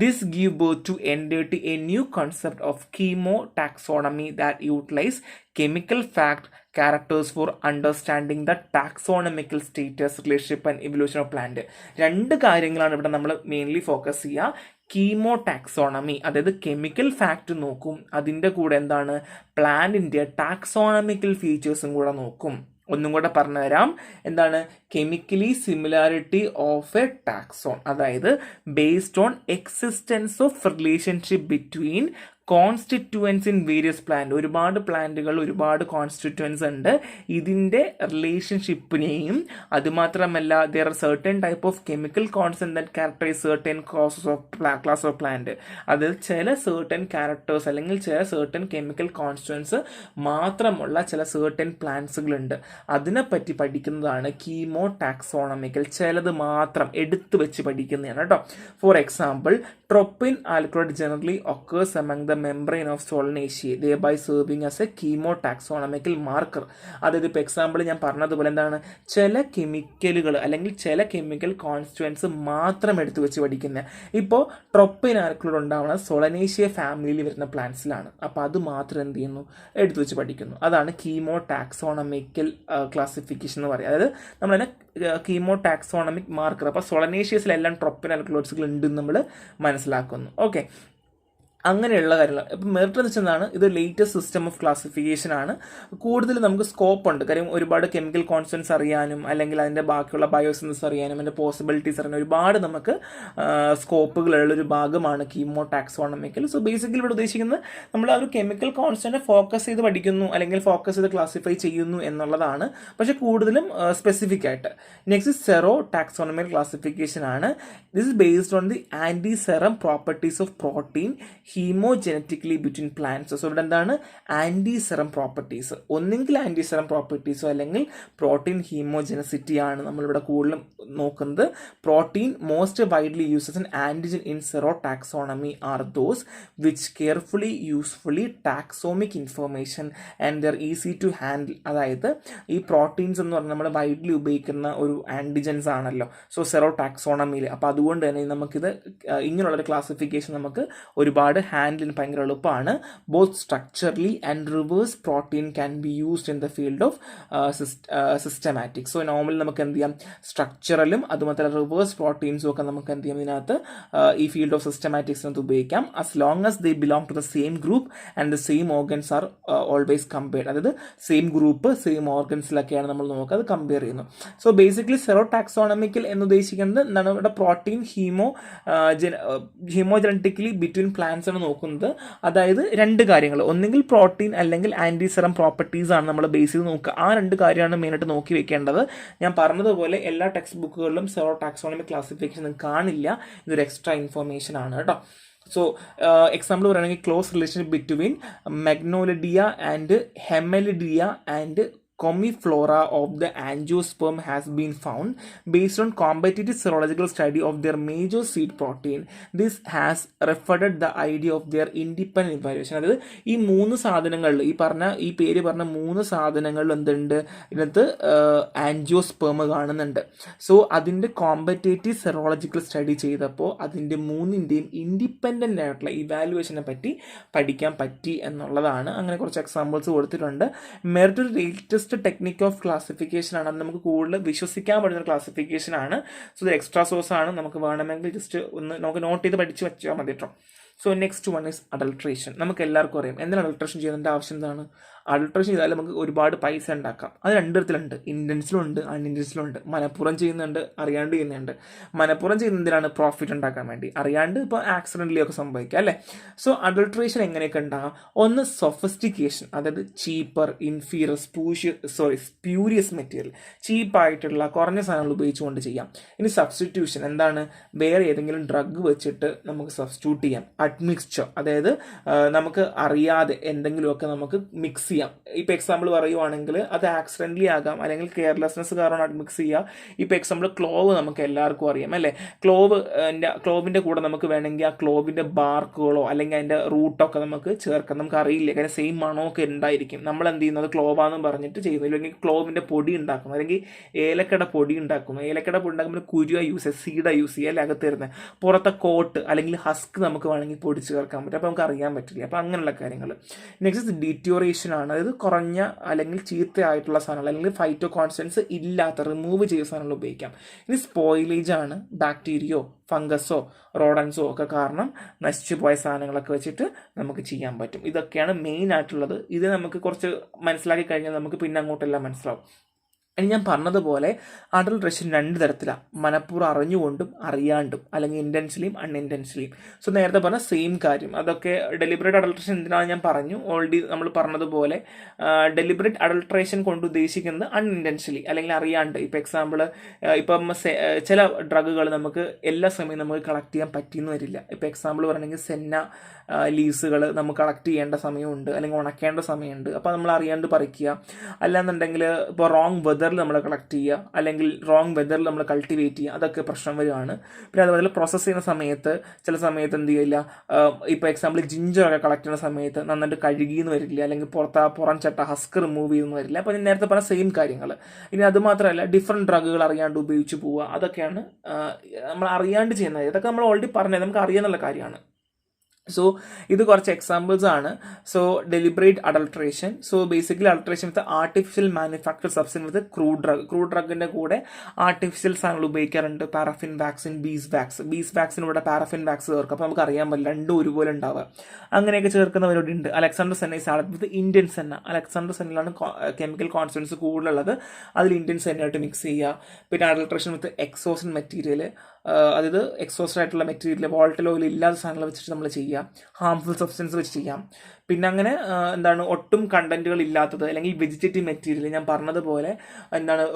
This give birth to entirely a new concept of chemotaxonomy that utilize chemical fact characters for understanding the taxonomical status, relationship and evolution of plant. രണ്ട് കാര്യങ്ങളാണ് ഇവിടെ നമ്മൾ മെയിൻലി ഫോക്കസ് ചെയ്യുക. കീമോടാക്സോണമി, അതായത് കെമിക്കൽ ഫാക്റ്റ് നോക്കും, അതിൻ്റെ കൂടെ എന്താണ് പ്ലാന്റിൻ്റെ ടാക്സോണമിക്കൽ ഫീച്ചേഴ്സും കൂടെ നോക്കും. ഒന്നും കൂടെ പറഞ്ഞുതരാം. എന്താണ്? Chemically similarity of a taxon, അതായത് based on existence of relationship between constituents in various plant, ഒരുപാട് പ്ലാന്റുകൾ, ഒരുപാട് കോൺസ്റ്റിറ്റ്യുവൻസ് ഉണ്ട്. ഇതിൻ്റെ റിലേഷൻഷിപ്പിനെയും അതുമാത്രമല്ല there are certain type of chemical constant that characterise certain class of plant. അതിൽ ചില സർട്ടൻ ക്യാരക്ടേഴ്സ് അല്ലെങ്കിൽ ചില സർട്ടൻ കെമിക്കൽ കോൺസ്റ്റൻസ് മാത്രമുള്ള ചില സർട്ടൻ പ്ലാന്റ്സുകളുണ്ട്. അതിനെപ്പറ്റി പഠിക്കുന്നതാണ് കീമോ ടാക്സോണമിക്കൽ. ചിലത് മാത്രം എടുത്തു വെച്ച് പഠിക്കുന്നതാണ് കേട്ടോ. For example, tropin alkaloid generally occurs among the membrane of Solanaceae, thereby serving as a chemotaxonomical marker. അതായത് ഇപ്പോൾ എക്സാമ്പിൾ ഞാൻ പറഞ്ഞതുപോലെ എന്താണ്, ചില കെമിക്കലുകൾ അല്ലെങ്കിൽ ചില കെമിക്കൽ കോൺസ്റ്റുവൻസ് മാത്രം എടുത്തു വെച്ച് പഠിക്കുന്നത്. ഇപ്പോൾ ട്രോപ്പിൻ ആൽക്കലോയിഡ് ഉണ്ടാവുന്ന സോളനേഷ്യ ഫാമിലിയിൽ വരുന്ന പ്ലാന്റ്സിലാണ്. അപ്പോൾ അത് മാത്രം എന്ത് ചെയ്യുന്നു, എടുത്തു വെച്ച് പഠിക്കുന്നു. അതാണ് കീമോടാക്സോണമിക്കൽ ക്ലാസിഫിക്കേഷൻ എന്ന് പറയുക. അതായത് നമ്മളതിനെ കീമോടാക്സോണമിക് മാർക്കർ. അപ്പോൾ സോളനേഷ്യസിലെല്ലാം ട്രോപ്പിൻ ആൽക്കലോയിഡ്സുകൾ ഉണ്ടെന്ന് നമ്മൾ മനസ്സിലാക്കുന്നു. ഓക്കെ, അങ്ങനെയുള്ള കാര്യങ്ങൾ. ഇപ്പം മെറിറ്റ് എന്ന് വെച്ചതാണ് ഇത് ലേറ്റസ്റ്റ് സിസ്റ്റം ഓഫ് ക്ലാസിഫിക്കേഷൻ ആണ്. കൂടുതൽ നമുക്ക് സ്കോപ്പ് ഉണ്ട്. കാര്യം ഒരുപാട് കെമിക്കൽ കോൺസ്റ്റൻസ് അറിയാനും അല്ലെങ്കിൽ അതിൻ്റെ ബാക്കിയുള്ള ബയോസിൻസ് അറിയാനും അതിൻ്റെ പോസിബിലിറ്റീസ് അറിയാനും ഒരുപാട് നമുക്ക് സ്കോപ്പുകളുള്ളൊരു ഭാഗമാണ് കീമോടാക്സോണമിക്കൽ. സോ ബേസിക്കലി ഇവിടെ ഉദ്ദേശിക്കുന്നത് നമ്മൾ ആ ഒരു കെമിക്കൽ കോൺസ്റ്റൻറ്റ് ഫോക്കസ് ചെയ്ത് പഠിക്കുന്നു അല്ലെങ്കിൽ ഫോക്കസ് ചെയ്ത് ക്ലാസിഫൈ ചെയ്യുന്നു എന്നുള്ളതാണ്. പക്ഷേ കൂടുതലും സ്പെസിഫിക് ആയിട്ട്. നെക്സ്റ്റ് സെറോ ടാക്സോണമിക്കൽ ക്ലാസിഫിക്കേഷൻ ആണ്. This is based on the anti serum properties of protein homogenetically between plants. So ഇവിടെ എന്താണ്, ആൻറ്റി സെറം പ്രോപ്പർട്ടീസ്. ഒന്നെങ്കിൽ ആൻറ്റി സെറം പ്രോപ്പർട്ടീസോ അല്ലെങ്കിൽ പ്രോട്ടീൻ ഹീമോജനസിറ്റി ആണ് നമ്മളിവിടെ കൂടുതലും നോക്കുന്നത്. Protein most widely uses an antigen in sero taxonomy are those which carefully usefully taxonomic information and there easy to handle. അതായത് ഈ പ്രോട്ടീൻസ് എന്ന് പറഞ്ഞാൽ നമ്മൾ വൈഡ്ലി ഉപയോഗിക്കുന്ന ഒരു ആൻറ്റിജൻസ് ആണല്ലോ സോ സെറോ ടാക്സോണമിയിൽ. അപ്പോൾ അതുകൊണ്ട് തന്നെ നമുക്കിത് ഇങ്ങനെയുള്ളൊരു ക്ലാസിഫിക്കേഷൻ നമുക്ക് ഒരുപാട് ഹാൻഡിലിന് ഭയങ്കര എളുപ്പമാണ്. Both structurally and reverse protein can be used in the field of systematics. So normally നമുക്ക് എന്ത് ചെയ്യാം, സ്ട്രക്ചറലും അതുമാത്രമല്ല റിവേഴ്സ് പ്രോട്ടീൻസും ഒക്കെ നമുക്ക് എന്ത് ചെയ്യാം ഇതിനകത്ത് ഈ ഫീൽഡ് ഓഫ് സിസ്റ്റമാറ്റിക്സിനകത്ത് ഉപയോഗിക്കാം. As long as they belong to the same group and the same organs are always compared. അതായത് സെയിം ഗ്രൂപ്പ് സെയിം ഓർഗൻസിലൊക്കെയാണ് നമ്മൾ നോക്കുക, അത് കമ്പയർ ചെയ്യുന്നു. സോ ബേസിക്കലി സെറോ ടാക്സോണമിക്കൽ എന്ന് ഉദ്ദേശിക്കുന്നത് എന്താണ്, ഇവിടെ പ്രോട്ടീൻ ഹീമോജനറ്റിക്കലി ബിറ്റ്വീൻ പ്ലാന്റ്സ് ആണ് നോക്കുന്നത്. അതായത് രണ്ട് കാര്യങ്ങൾ, ഒന്നെങ്കിൽ പ്രോട്ടീൻ അല്ലെങ്കിൽ ആൻറ്റി സെറം പ്രോപ്പർട്ടീസ് ആണ് നമ്മൾ ബേസ് ചെയ്ത് നോക്കുക. ആ രണ്ട് കാര്യമാണ് മെയിനായിട്ട് നോക്കി വെക്കേണ്ടത്. ഞാൻ പറഞ്ഞതുപോലെ എല്ലാ ടെക്സ്റ്റ് ബുക്കുകളിലും സെറോ ടാക്സോണമിക് ക്ലാസിഫിക്കേഷൻ കാണില്ല, ഇതൊരു എക്സ്ട്രാ ഇൻഫർമേഷൻ ആണ് കേട്ടോ. സോ എക്സാമ്പിൾ പറയുകയാണെങ്കിൽ close relationship between Magnoliidae and Hamamelidae and comiflora of the angiosperm has been found based on competitive serological study of their major seed protein. This has refuted the idea of their independent evaluation. അതായത് ഈ മൂന്ന് സാധനങ്ങളിൽ ഈ പേര് പറഞ്ഞ മൂന്ന് സാധനങ്ങളിൽ എന്തുണ്ട്, ഇതിനകത്ത് ആൻജിയോസ്പേം കാണുന്നുണ്ട്. സോ അതിൻ്റെ കോമ്പറ്റേറ്റീവ് സെറോളജിക്കൽ സ്റ്റഡി ചെയ്തപ്പോൾ അതിൻ്റെ മൂന്നിൻ്റെയും ഇൻഡിപെൻഡൻ്റ് ആയിട്ടുള്ള ഇവാലുവേഷനെ പറ്റി പഠിക്കാൻ പറ്റി എന്നുള്ളതാണ്. അങ്ങനെ കുറച്ച് എക്സാമ്പിൾസ് കൊടുത്തിട്ടുണ്ട്. Merit latest technique of classification ആണ്. അത് നമുക്ക് കൂടുതൽ വിശ്വസിക്കാൻ പറ്റുന്ന ക്ലാസിഫിക്കേഷൻ ആണ്. സോ ഇത് എക്സ്ട്രാ സോഴ്സ് ആണ്, നമുക്ക് വേണമെങ്കിൽ ജസ്റ്റ് ഒന്ന് നമുക്ക് നോട്ട് ചെയ്ത് പഠിച്ച് വെച്ചാൽ മതി കേട്ടോ. So next one is adulteration. നമുക്ക് എല്ലാവർക്കും അറിയാം എന്താണ് അഡൾട്രേഷൻ ചെയ്യുന്നതിൻ്റെ ആവശ്യം എന്താണ്. അഡൾട്രേഷൻ ചെയ്താൽ നമുക്ക് ഒരുപാട് പൈസ ഉണ്ടാക്കാം. അത് രണ്ട് തരത്തിലുണ്ട്, ഇൻറ്റൻസിലുണ്ട് അൺഇൻറ്റൻസിലുണ്ട്. മനഃപൂർവ്വം ചെയ്യുന്നുണ്ട്, അറിയാണ്ട് ചെയ്യുന്നുണ്ട്. മനഃപൂർവ്വം ചെയ്യുന്നതിനാണ് പ്രോഫിറ്റ് ഉണ്ടാക്കാൻ വേണ്ടി, അറിയാണ്ട് ഇപ്പോൾ ആക്സിഡൻ്റലി ഒക്കെ സംഭവിക്കുക അല്ലേ. സോ അഡൾട്രേഷൻ എങ്ങനെയൊക്കെ ഉണ്ടാകാം, ഒന്ന് സൊഫിസ്റ്റിക്കേഷൻ, അതായത് ചീപ്പർ ഇൻഫീരിയർ സ്പ്യൂരിയസ് മെറ്റീരിയൽ, ചീപ്പായിട്ടുള്ള കുറഞ്ഞ സാധനങ്ങൾ ഉപയോഗിച്ചുകൊണ്ട് ചെയ്യാം. ഇനി സബ്സ്റ്റിറ്റ്യൂഷൻ എന്താണ്, വേറെ ഏതെങ്കിലും ഡ്രഗ് വെച്ചിട്ട് നമുക്ക് സബ്സ്റ്റിറ്റ്യൂട്ട് ചെയ്യാം. അഡ്മിക്സ്ചർ, അതായത് നമുക്ക് അറിയാതെ എന്തെങ്കിലുമൊക്കെ നമുക്ക് മിക്സ് ചെയ്യാം. ഇപ്പോൾ എക്സാമ്പിൾ പറയുവാണെങ്കിൽ അത് ആക്സിഡൻ്റലി ആകാം അല്ലെങ്കിൽ കെയർലെസ്നെസ് കാരണം അഡ്മിക്സ് ചെയ്യുക. ഇപ്പോൾ എക്സാമ്പിൾ ക്ലോവ് നമുക്ക് എല്ലാവർക്കും അറിയാം അല്ലേ. ക്ലോവിൻ്റെ കൂടെ നമുക്ക് വേണമെങ്കിൽ ആ ക്ലോവിൻ്റെ ബാർക്കുകളോ അല്ലെങ്കിൽ അതിൻ്റെ റൂട്ടൊക്കെ നമുക്ക് ചേർക്കാം. നമുക്ക് അറിയില്ല, കാരണം സെയിം മണമൊക്കെ ഉണ്ടായിരിക്കും. നമ്മൾ എന്ത് ചെയ്യുന്നത്, ക്ലോവാന്ന് പറഞ്ഞിട്ട് ചെയ്യുന്നു. അല്ലെങ്കിൽ ക്ലോവിൻ്റെ പൊടി ഉണ്ടാക്കുന്നു, അല്ലെങ്കിൽ ഏലക്കട പൊടി ഉണ്ടാക്കുന്നു. ഏലക്കട പൊടി ഉണ്ടാക്കുമ്പോൾ കുരുവ യൂസ് ചെയ്യുക, സീഡ യൂസ് ചെയ്യുക അല്ലെ അകത്ത് തരുന്നത്. പുറത്തെ കോട്ട് അല്ലെങ്കിൽ ഹസ്ക് നമുക്ക് വേണമെങ്കിൽ പൊടിച്ച് ചേർക്കാൻ പറ്റും. അപ്പോൾ നമുക്ക് അറിയാൻ പറ്റില്ല. അപ്പോൾ അങ്ങനെയുള്ള കാര്യങ്ങൾ. നെക്സ്റ്റ് ഡിറ്റോറിയേഷൻ ആണ്, അതായത് കുറഞ്ഞ അല്ലെങ്കിൽ ചീത്തയായിട്ടുള്ള സാധനങ്ങൾ അല്ലെങ്കിൽ ഫൈറ്റോ കോൺസ്റ്റൻസ് ഇല്ലാത്ത റിമൂവ് ചെയ്ത സാധനങ്ങൾ ഉപയോഗിക്കാം. ഇനി സ്പോയിലേജ് ആണ്, ബാക്ടീരിയോ ഫംഗസോ റോഡൻസോ ഒക്കെ കാരണം നശിച്ചു പോയ സാധനങ്ങളൊക്കെ വെച്ചിട്ട് നമുക്ക് ചെയ്യാൻ പറ്റും. ഇതൊക്കെയാണ് മെയിൻ ആയിട്ടുള്ളത്. ഇത് നമുക്ക് കുറച്ച് മനസ്സിലാക്കി കഴിഞ്ഞാൽ നമുക്ക് പിന്നെ അങ്ങോട്ടെല്ലാം മനസ്സിലാവും. ഇനി ഞാൻ പറഞ്ഞതുപോലെ അഡൾട്രേഷൻ 2 തരത്തിലാണ്, മനഃപൂർവ്വം അറിഞ്ഞുകൊണ്ടും അറിയാണ്ടും, അല്ലെങ്കിൽ ഇൻറ്റൻഷലിയും അൺഇൻറ്റൻഷലിയും. സോ നേരത്തെ പറഞ്ഞ സെയിം കാര്യം. അതൊക്കെ ഡെലിബറേറ്റ് അഡൾട്രേഷൻ എന്തിനാണ് ഞാൻ പറഞ്ഞു ഓൾറെഡി. നമ്മൾ പറഞ്ഞതുപോലെ ഡെലിബറേറ്റ് അഡൾട്രേഷൻ കൊണ്ട് ഉദ്ദേശിക്കുന്നത് അൺഇൻറ്റൻഷലി അല്ലെങ്കിൽ അറിയാണ്ട്. ഇപ്പോൾ എക്സാമ്പിൾ, ഇപ്പം ചില ഡ്രഗുകൾ നമുക്ക് എല്ലാ സമയവും നമുക്ക് കളക്ട് ചെയ്യാൻ പറ്റിയെന്ന് വരില്ല. ഇപ്പോൾ എക്സാമ്പിൾ പറയണമെങ്കിൽ സെന്ന ലീവ്സുകൾ നമുക്ക് കളക്ട് ചെയ്യേണ്ട സമയമുണ്ട്, അല്ലെങ്കിൽ ഉണക്കേണ്ട സമയമുണ്ട്. അപ്പോൾ നമ്മൾ അറിയാണ്ട് പറിക്കുക. അല്ലാന്നുണ്ടെങ്കിൽ ഇപ്പോൾ റോങ് വെതറിൽ നമ്മൾ കളക്ട് ചെയ്യുക, അല്ലെങ്കിൽ റോങ് വെതറിൽ നമ്മൾ കൾട്ടിവേറ്റ് ചെയ്യുക, അതൊക്കെ പ്രശ്നം വരുവാണ്. പിന്നെ അതുപോലെ പ്രോസസ്സ് ചെയ്യുന്ന സമയത്ത് ചില സമയത്ത് എന്ത് ചെയ്യില്ല, ഇപ്പോൾ എക്സാമ്പിൾ ജിഞ്ചറൊക്കെ കളക്ട് ചെയ്യുന്ന സമയത്ത് നന്നായിട്ട് കഴുകിയെന്ന് വരില്ല, അല്ലെങ്കിൽ പുറം ചട്ട ഹസ്ക് റിമൂവ് ചെയ്യുമെന്ന് വരില്ല. അപ്പോൾ ഞാൻ നേരത്തെ പറഞ്ഞ സെയിം കാര്യങ്ങൾ. ഇനി അത് മാത്രമല്ല ഡിഫറെൻറ്റ് ഡ്രഗുകൾ അറിയാണ്ട് ഉപയോഗിച്ച് പോവുക, അതൊക്കെയാണ് നമ്മൾ അറിയാണ്ട് ചെയ്യുന്നത്. ഇതൊക്കെ നമ്മൾ ഓൾറെഡി പറഞ്ഞത്, നമുക്ക് അറിയാന്നുള്ള കാര്യമാണ്. സോ ഇത് കുറച്ച് എക്സാമ്പിൾസ് ആണ്. So deliberate adulteration. So basically adulteration with artificial manufacture substance with crude ഡ്രഗിന്റെ കൂടെ ആർട്ടിഫിഷ്യൽ സാധനങ്ങൾ ഉപയോഗിക്കാറുണ്ട്. പാരഫിൻ വാക്സിൻ, ബീസ് വാക്സിൻ ഇവിടെ പാരഫിൻ വാക്സ് ചേർക്കും. അപ്പോൾ നമുക്ക് അറിയാൻ പറ്റില്ല, രണ്ടും ഒരുപോലെ ഉണ്ടാവുക. അങ്ങനെയൊക്കെ ചേർക്കുന്നവരോടുണ്ട്. Alexander senna is added with Indian senna. Alexander സെന്നയിലാണ് കെമിക്കൽ കോൺസ്റ്റൻസ് കൂടുതലുള്ളത്, അതിൽ ഇന്ത്യൻ സെന്നയായിട്ട് മിക്സ് ചെയ്യുക. പിന്നെ അഡൾട്രേഷൻ വിത്ത് എക്സോസിൻ മെറ്റീരിയൽ, അതായത് എക്സോസ്റ്റ് ആയിട്ടുള്ള മെറ്റീരിയൽ, വോളറ്റൈൽ ഓയിൽ ഇല്ലാത്ത സാധനങ്ങൾ വെച്ചിട്ട് നമ്മൾ ചെയ്യാം, ഹാംഫുൾ സബ്സ്റ്റൻസ് വെച്ച് ചെയ്യാം. പിന്നെ അങ്ങനെ ഒട്ടും കണ്ടന്റുകൾ ഇല്ലാത്തത്, അല്ലെങ്കിൽ വെജിറ്റേറ്റീവ് മെറ്റീരിയൽ, ഞാൻ പറഞ്ഞതുപോലെ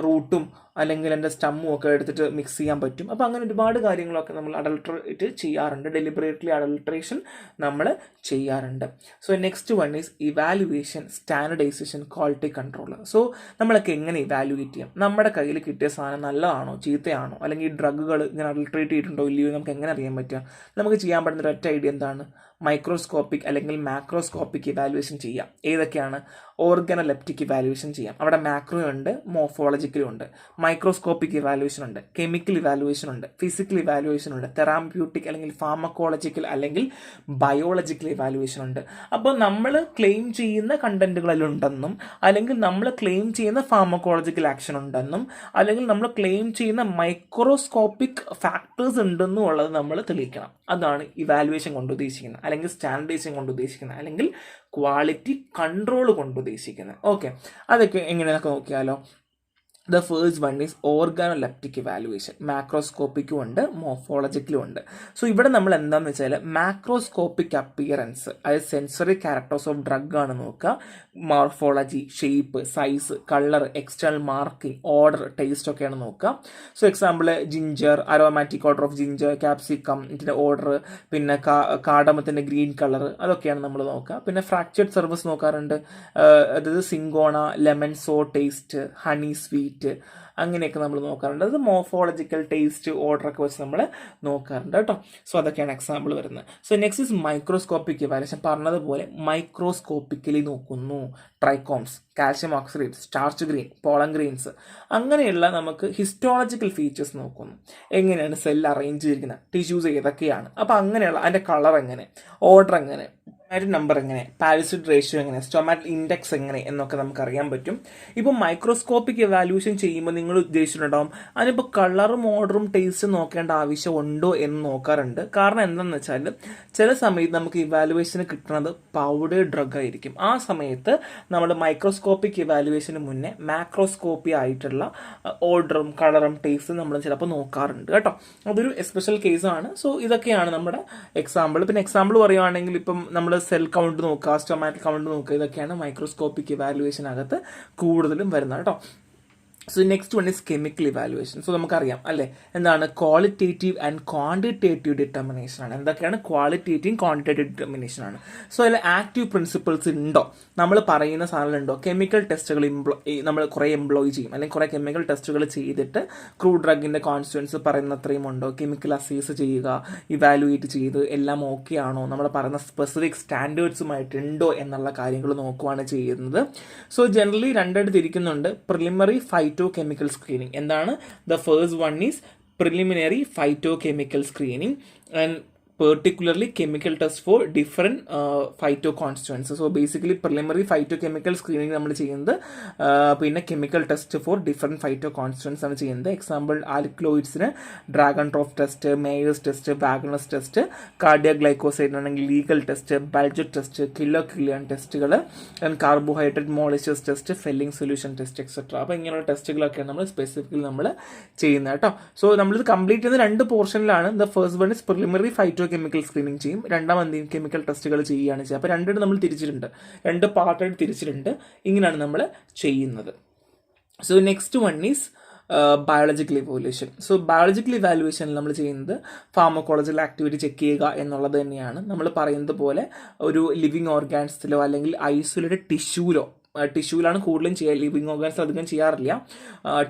റൂട്ടും അല്ലെങ്കിൽ എൻ്റെ സ്റ്റമ്മും ഒക്കെ എടുത്തിട്ട് മിക്സ് ചെയ്യാൻ പറ്റും. അപ്പോൾ അങ്ങനെ ഒരുപാട് കാര്യങ്ങളൊക്കെ നമ്മൾ അഡൾട്രേറ്റ് ചെയ്യാറുണ്ട്, ഡെലിബറേറ്റ്ലി അഡൾട്രേഷൻ നമ്മൾ ചെയ്യാറുണ്ട്. So next one is evaluation, standardization, quality control. So നമ്മളൊക്കെ എങ്ങനെ ഇവാലുവേറ്റ് ചെയ്യാം? നമ്മുടെ കയ്യിൽ കിട്ടിയ സാധനം നല്ലതാണോ ചീത്തയാണോ, അല്ലെങ്കിൽ ഡ്രഗുകൾ ഇങ്ങനെ അഡൾട്രേറ്റ് ചെയ്തിട്ടുണ്ടോ ഇല്ലയോ നമുക്ക് എങ്ങനെ അറിയാൻ പറ്റുക? നമുക്ക് ചെയ്യാൻ പറ്റുന്ന ഒരു ഒറ്റ ഐഡിയ എന്താണ്? മൈക്രോസ്കോപ്പിക് അല്ലെങ്കിൽ മാക്രോസ്കോപ്പിക് ഇവാലുവേഷൻ ചെയ്യാം. ഏതൊക്കെയാണ്? ഓർഗനോലെപ്റ്റിക് ഇവാലുവേഷൻ ചെയ്യാം. അവിടെ മാക്രോ ഉണ്ട്, മോർഫോളജിക്കലും ഉണ്ട്. മൈക്രോസ്കോപ്പിക് ഇവാലുവേഷൻ ഉണ്ട്, കെമിക്കൽ ഇവാലുവേഷൻ ഉണ്ട്, ഫിസിക്കൽ ഇവാലുവേഷൻ ഉണ്ട്, തെറാപ്യൂട്ടിക് അല്ലെങ്കിൽ ഫാർമക്കോളജിക്കൽ അല്ലെങ്കിൽ ബയോളജിക്കൽ ഇവാലുവേഷൻ ഉണ്ട്. അപ്പോൾ നമ്മൾ ക്ലെയിം ചെയ്യുന്ന കണ്ടന്റുകളിലുണ്ടെന്നും, അല്ലെങ്കിൽ നമ്മൾ ക്ലെയിം ചെയ്യുന്ന ഫാർമക്കോളജിക്കൽ ആക്ഷൻ ഉണ്ടെന്നും, അല്ലെങ്കിൽ നമ്മൾ ക്ലെയിം ചെയ്യുന്ന മൈക്രോസ്കോപ്പിക് ഫാക്ടേഴ്സ് ഉണ്ടെന്നും ഉള്ളത് നമ്മൾ തെളിയിക്കണം. അതാണ് ഇവാലുവേഷൻ കൊണ്ട് ഉദ്ദേശിക്കുന്നത്, അല്ലെങ്കിൽ സ്റ്റാൻഡർഡൈസേഷൻ കൊണ്ട് ഉദ്ദേശിക്കുന്നത്, അല്ലെങ്കിൽ ക്വാളിറ്റി കൺട്രോൾ കൊണ്ട് ഉദ്ദേശിക്കുന്നത്. ഓക്കെ, അതൊക്കെ എങ്ങനെയൊക്കെ നോക്കിയാലോ. The first one is organoleptic evaluation. മാക്രോസ്കോപ്പിക്കും ഉണ്ട്, മോർഫോളജിക്കലും ഉണ്ട്. സോ ഇവിടെ നമ്മൾ എന്താണെന്ന് വെച്ചാൽ മാക്രോസ്കോപ്പിക് അപ്പിയറൻസ്, അതായത് സെൻസറി ക്യാരക്ടേഴ്സ് ഓഫ് ഡ്രഗ് ആണ് നോക്കുക. Morphology, shape, size, colour, external marking, odour, taste ഒക്കെയാണ് നോക്കുക. So example aromatic odour of ginger, capsicum, ഇതിൻ്റെ ഓർഡർ, പിന്നെ കാടമത്തിൻ്റെ ഗ്രീൻ കളർ, അതൊക്കെയാണ് നമ്മൾ നോക്കുക. പിന്നെ ഫ്രാക്ചേർഡ് സർഫസ് നോക്കാറുണ്ട്, അതായത് cinchona, lemon so taste, honey sweet, അങ്ങനെയൊക്കെ നമ്മൾ നോക്കാറുണ്ട്. അത് മോർഫോളജിക്കൽ, ടേസ്റ്റ്, ഓർഡറൊക്കെ വെച്ച് നമ്മൾ നോക്കാറുണ്ട് കേട്ടോ. സോ അതൊക്കെയാണ് എക്സാമ്പിൾ വരുന്നത്. So next is microscopic evaluation. പറഞ്ഞതുപോലെ മൈക്രോസ്കോപ്പിക്കലി നോക്കുന്നു. Trichomes, calcium oxalate, starch grain, pollen grains, അങ്ങനെയുള്ള നമുക്ക് ഹിസ്റ്റോളജിക്കൽ ഫീച്ചേഴ്സ് നോക്കുന്നു. എങ്ങനെയാണ് സെൽ അറേഞ്ച് ചെയ്തിരിക്കുന്നത്, ടിഷ്യൂസ് ഏതൊക്കെയാണ്, അപ്പോൾ അങ്ങനെയുള്ള അതിൻ്റെ കളർ എങ്ങനെ, ഓർഡർ എങ്ങനെ, സ്റ്റൊമാറ്റോ നമ്പർ എങ്ങനെ, പാരസിറ്റ് റേഷ്യോ എങ്ങനെ, സ്റ്റൊമാറ്റോ ഇൻഡെക്സ് എങ്ങനെ എന്നൊക്കെ നമുക്ക് അറിയാൻ പറ്റും. ഇപ്പം മൈക്രോസ്കോപ്പിക് എവാലുവേഷൻ ചെയ്യുമ്പോൾ നിങ്ങൾ ഉദ്ദേശിച്ചിട്ടുണ്ടാവും അതിനിപ്പോൾ കളറും ഓർഡറും ടേസ്റ്റും നോക്കേണ്ട ആവശ്യം ഉണ്ടോ എന്ന് നോക്കാറുണ്ട്. കാരണം എന്താണെന്ന് വെച്ചാൽ ചില സമയത്ത് നമുക്ക് ഇവാലുവേഷന് കിട്ടുന്നത് പൗഡേർഡ് ഡ്രഗ് ആയിരിക്കും. ആ സമയത്ത് നമ്മൾ മൈക്രോസ്കോപ്പിക് ഇവാലുവേഷന് മുന്നേ മാക്രോസ്കോപ്പി ആയിട്ടുള്ള ഓർഡറും കളറും ടേസ്റ്റും നമ്മൾ ചിലപ്പോൾ നോക്കാറുണ്ട് കേട്ടോ. അതൊരു എസ്പെഷ്യൽ കേസാണ്. സോ ഇതൊക്കെയാണ് നമ്മുടെ എക്സാമ്പിൾ. പിന്നെ എക്സാമ്പിൾ പറയുവാണെങ്കിൽ ഇപ്പം നമ്മൾ സെൽ കൗണ്ട് നോക്കുക, സ്റ്റൊമാറ്റോ കൗണ്ട് നോക്കുക, ഇതൊക്കെയാണ് മൈക്രോസ്കോപ്പിക് ഇവാലുവേഷനകത്ത് കൂടുതലും വരുന്നത് കേട്ടോ. So next one is chemical evaluation. So നമുക്കറിയാം അല്ലേ എന്താണ് ക്വാളിറ്റേറ്റീവ് ആൻഡ് ക്വാണ്ടിറ്റേറ്റീവ് ഡിറ്റർമിനേഷൻ ആണ്. എന്തൊക്കെയാണ് ക്വാളിറ്റേറ്റീവ് ക്വാണ്ടിറ്റേറ്റീവ് ഡിറ്റർമിനേഷൻ ആണ്. സോ അതിൽ ആക്റ്റീവ് പ്രിൻസിപ്പിൾസ് ഉണ്ടോ, നമ്മൾ പറയുന്ന സാധനം ഉണ്ടോ, കെമിക്കൽ ടെസ്റ്റുകൾ നമ്മൾ കുറേ എംപ്ലോയ് ചെയ്യും, അല്ലെങ്കിൽ കുറേ കെമിക്കൽ ടെസ്റ്റുകൾ ചെയ്തിട്ട് ക്രൂഡ് ഡ്രഗിൻ്റെ കോൺസ്റ്റിറ്റ്യുവൻസ് പറയുന്ന അത്രയും ഉണ്ടോ, കെമിക്കൽ അസീസ് ചെയ്യുക, ഇവാലുവേറ്റ് ചെയ്ത് എല്ലാം ഓക്കെ ആണോ, നമ്മൾ പറയുന്ന സ്പെസിഫിക് സ്റ്റാൻഡേർഡ്സുമായിട്ടുണ്ടോ എന്നുള്ള കാര്യങ്ങൾ നോക്കുകയാണ് ചെയ്യുന്നത്. സോ ജനറലി രണ്ടായിട്ട് തിരിക്കുന്നുണ്ട്. Preliminary phytochemical screening. എന്താണ്? The first one is preliminary phytochemical screening and particularly chemical test for different phytoconstituents. So basically preliminary phytochemical screening നമ്മൾ ചെയ്യുന്നത് പിന്നെ chemical test for different phytoconstituents ആണ് ചെയ്യുന്നത്. എക്സാമ്പിൾ ആൽക്കലോയിഡ്സിന് Dragendorff test, Mayer's test, Wagner's test, cardiac ഗ്ലൈക്കോസൈഡിനാണെങ്കിൽ Legal test, Baljet test, Keller Kiliani ടെസ്റ്റുകൾ, carbohydrate Molisch's test, Fehling solution test et cetera. അപ്പോൾ ഇങ്ങനെയുള്ള ടെസ്റ്റുകളൊക്കെയാണ് നമ്മൾ സ്പെസിഫിക്കലി നമ്മൾ ചെയ്യുന്നത് കേട്ടോ. സോ നമ്മളിത് കംപ്ലീറ്റ് ചെയ്യുന്ന 2 പോർഷനിലാണ്. The first one is preliminary phytochemical screening ചെയ്യും, രണ്ടാമത് കെമിക്കൽ ടെസ്റ്റുകൾ ചെയ്യുകയാണ് ചെയ്യുക. അപ്പോൾ 2 നമ്മൾ തിരിച്ചിട്ടുണ്ട്, 2 പാർട്ടായിട്ട് തിരിച്ചിട്ടുണ്ട്. ഇങ്ങനെയാണ് നമ്മൾ ചെയ്യുന്നത്. So next one is biological evaluation. So biological ഇവാലുവേഷനിൽ നമ്മൾ ചെയ്യുന്നത് ഫാർമക്കോളജിക്കൽ ആക്ടിവിറ്റി ചെക്ക് ചെയ്യുക എന്നുള്ളത് തന്നെയാണ്. നമ്മൾ പറയുന്നത് പോലെ ഒരു ലിവിങ് ഓർഗാൻസിലോ അല്ലെങ്കിൽ ഐസൊലേറ്റഡ് ടിഷ്യൂലാണ് കൂടുതലും ചെയ്യുക. ലിവിങ് ഓർഗാൻസ് അധികം ചെയ്യാറില്ല.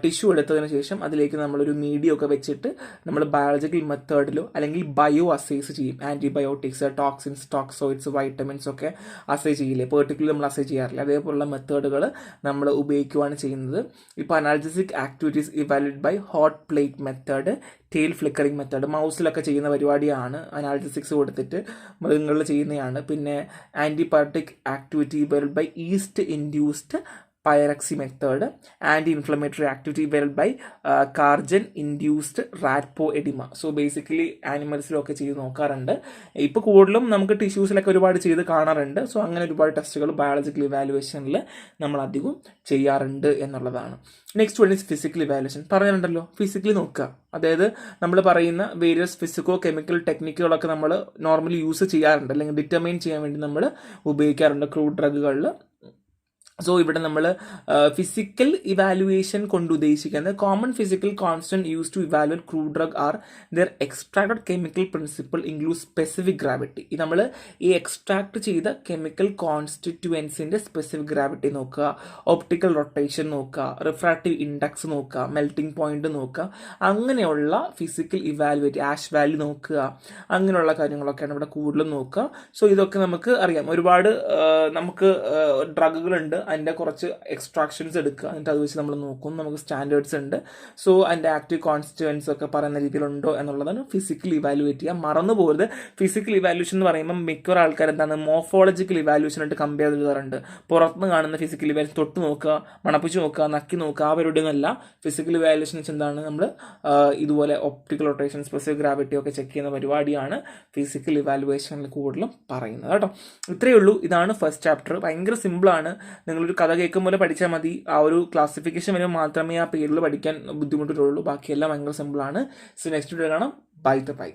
ടിഷ്യൂ എടുത്തതിന് ശേഷം അതിലേക്ക് നമ്മളൊരു മീഡിയം ഒക്കെ വെച്ചിട്ട് നമ്മൾ ബയോളജിക്കൽ മെത്തേഡിലോ അല്ലെങ്കിൽ ബയോ അസേസ് ചെയ്യും. ആൻറ്റിബയോട്ടിക്സ്, ടോക്സിൻസ്, ടോക്സോയിഡ്സ്, വൈറ്റമിൻസ് ഒക്കെ അസേ ചെയ്യില്ലേ, പെർട്ടിക്കുലർ നമ്മൾ അസേ ചെയ്യാറില്ല. അതേപോലുള്ള മെത്തേഡുകൾ നമ്മൾ ഉപയോഗിക്കുകയാണ് ചെയ്യുന്നത്. ഇപ്പോൾ analgesic activities evaluate by hot plate method, tail flickering method, മൗസിലൊക്കെ ചെയ്യുന്ന പരിപാടിയാണ്. അനാലിസിക്സ് കൊടുത്തിട്ട് മൃഗങ്ങളിൽ ചെയ്യുന്നതാണ്. പിന്നെ antibiotic activity evaluate by yeast induced pyrexia method, anti inflammatory activity evaluate by carrageenan induced rat paw oedema. So basically ആനിമൽസിലൊക്കെ ചെയ്ത് നോക്കാറുണ്ട്. ഇപ്പോൾ കൂടുതലും നമുക്ക് ടിഷ്യൂസിലൊക്കെ ഒരുപാട് ചെയ്ത് കാണാറുണ്ട്. സോ അങ്ങനെ ഒരുപാട് ടെസ്റ്റുകൾ ബയോളജിക്കൽ ഇവാലുവേഷനിൽ നമ്മൾ അധികം ചെയ്യാറുണ്ട് എന്നുള്ളതാണ്. Next one is physical evaluation. പറഞ്ഞിട്ടുണ്ടല്ലോ, ഫിസിക്കലി നോക്കുക. അതായത് നമ്മൾ പറയുന്ന വേരിയസ് ഫിസിക്കോ കെമിക്കൽ ടെക്നിക്കുകളൊക്കെ നമ്മൾ നോർമലി യൂസ് ചെയ്യാറുണ്ട്, അല്ലെങ്കിൽ ഡിറ്റർമൈൻ ചെയ്യാൻ വേണ്ടി നമ്മൾ ഉപയോഗിക്കാറുണ്ട് ക്രൂഡ് ഡ്രഗുകളിൽ. സോ ഇവിടെ നമ്മൾ ഫിസിക്കൽ ഇവാലുവേഷൻ കൊണ്ട് ഉദ്ദേശിക്കുന്നത് common physical constant use to evaluate crude drug or their extracted chemical principle include specific gravity. ഈ നമ്മൾ ഈ എക്സ്ട്രാക്ട് ചെയ്ത കെമിക്കൽ കോൺസ്റ്റിറ്റ്യുവൻസിൻ്റെ സ്പെസിഫിക് ഗ്രാവിറ്റി നോക്കുക, ഒപ്റ്റിക്കൽ റൊട്ടേഷൻ നോക്കുക, റിഫ്രാക്റ്റീവ് ഇൻഡെക്സ് നോക്കുക, മെൽറ്റിംഗ് പോയിന്റ് നോക്കുക, അങ്ങനെയുള്ള ഫിസിക്കൽ ഇവാലുവേറ്റ്, ആഷ് വാല്യൂ നോക്കുക, അങ്ങനെയുള്ള കാര്യങ്ങളൊക്കെയാണ് ഇവിടെ കൂടുതലും നോക്കുക. സോ ഇതൊക്കെ നമുക്ക് അറിയാം. ഒരുപാട് നമുക്ക് ഡ്രഗുകളുണ്ട്, അതിൻ്റെ കുറച്ച് എക്സ്ട്രാക്ഷൻസ് എടുക്കുക, എന്നിട്ട് അത് വെച്ച് നമ്മൾ നോക്കും. നമുക്ക് സ്റ്റാൻഡേർഡ്സ് ഉണ്ട്. സോ അതിൻ്റെ ആക്റ്റീവ് കോൺസ്റ്റിറ്റ്യുവൻസ് ഒക്കെ പറയുന്ന രീതിയിലുണ്ടോ എന്നുള്ളതാണ് ഫിസിക്കൽ ഇവാലുവേറ്റ് ചെയ്യുക. മറന്നു പോകരുത്, ഫിസിക്കൽ ഇവാലുവേഷൻ എന്ന് പറയുമ്പോൾ മിക്കവാറും ആൾക്കാർ എന്താണ് മോർഫോളജിക്കൽ ഇവാലുവേഷനായിട്ട് കമ്പയർ ചെയ്താറുണ്ട്. പുറത്തുനിന്ന് കാണുന്ന ഫിസിക്കൽ ഇവാലുവേഷൻ തൊട്ട് നോക്കുക, മണപ്പിച്ച് നോക്കുക, നക്കി നോക്കുക, ആ പരിപാടിയൊന്നുമല്ല. ഫിസിക്കൽ ഇവാലുവേഷൻ എന്താണ്, നമ്മൾ ഇതുപോലെ ഒപ്റ്റിക്കൽ റൊട്ടേഷൻ, സ്പെസിഫിക് ഗ്രാവിറ്റി ഒക്കെ ചെക്ക് ചെയ്യുന്ന പരിപാടിയാണ് ഫിസിക്കൽ ഇവാലുവേഷനിൽ കൂടുതലും പറയുന്നത് കേട്ടോ. ഇത്രയേ ഉള്ളൂ. ഇതാണ് ഫസ്റ്റ് ചാപ്റ്റർ. ഭയങ്കര സിമ്പിളാണ്. നിങ്ങളൊരു കഥ കേൾക്കും പോലെ പഠിച്ചാൽ മതി. ആ ഒരു ക്ലാസിഫിക്കേഷൻ വരെ മാത്രമേ ആ പേരിൽ പഠിക്കാൻ ബുദ്ധിമുട്ടുള്ളൂ. ബാക്കിയെല്ലാം ഭയങ്കര സിമ്പിളാണ്. സോ നെക്സ്റ്റ് വീഡിയോ കാണാം. ബൈ.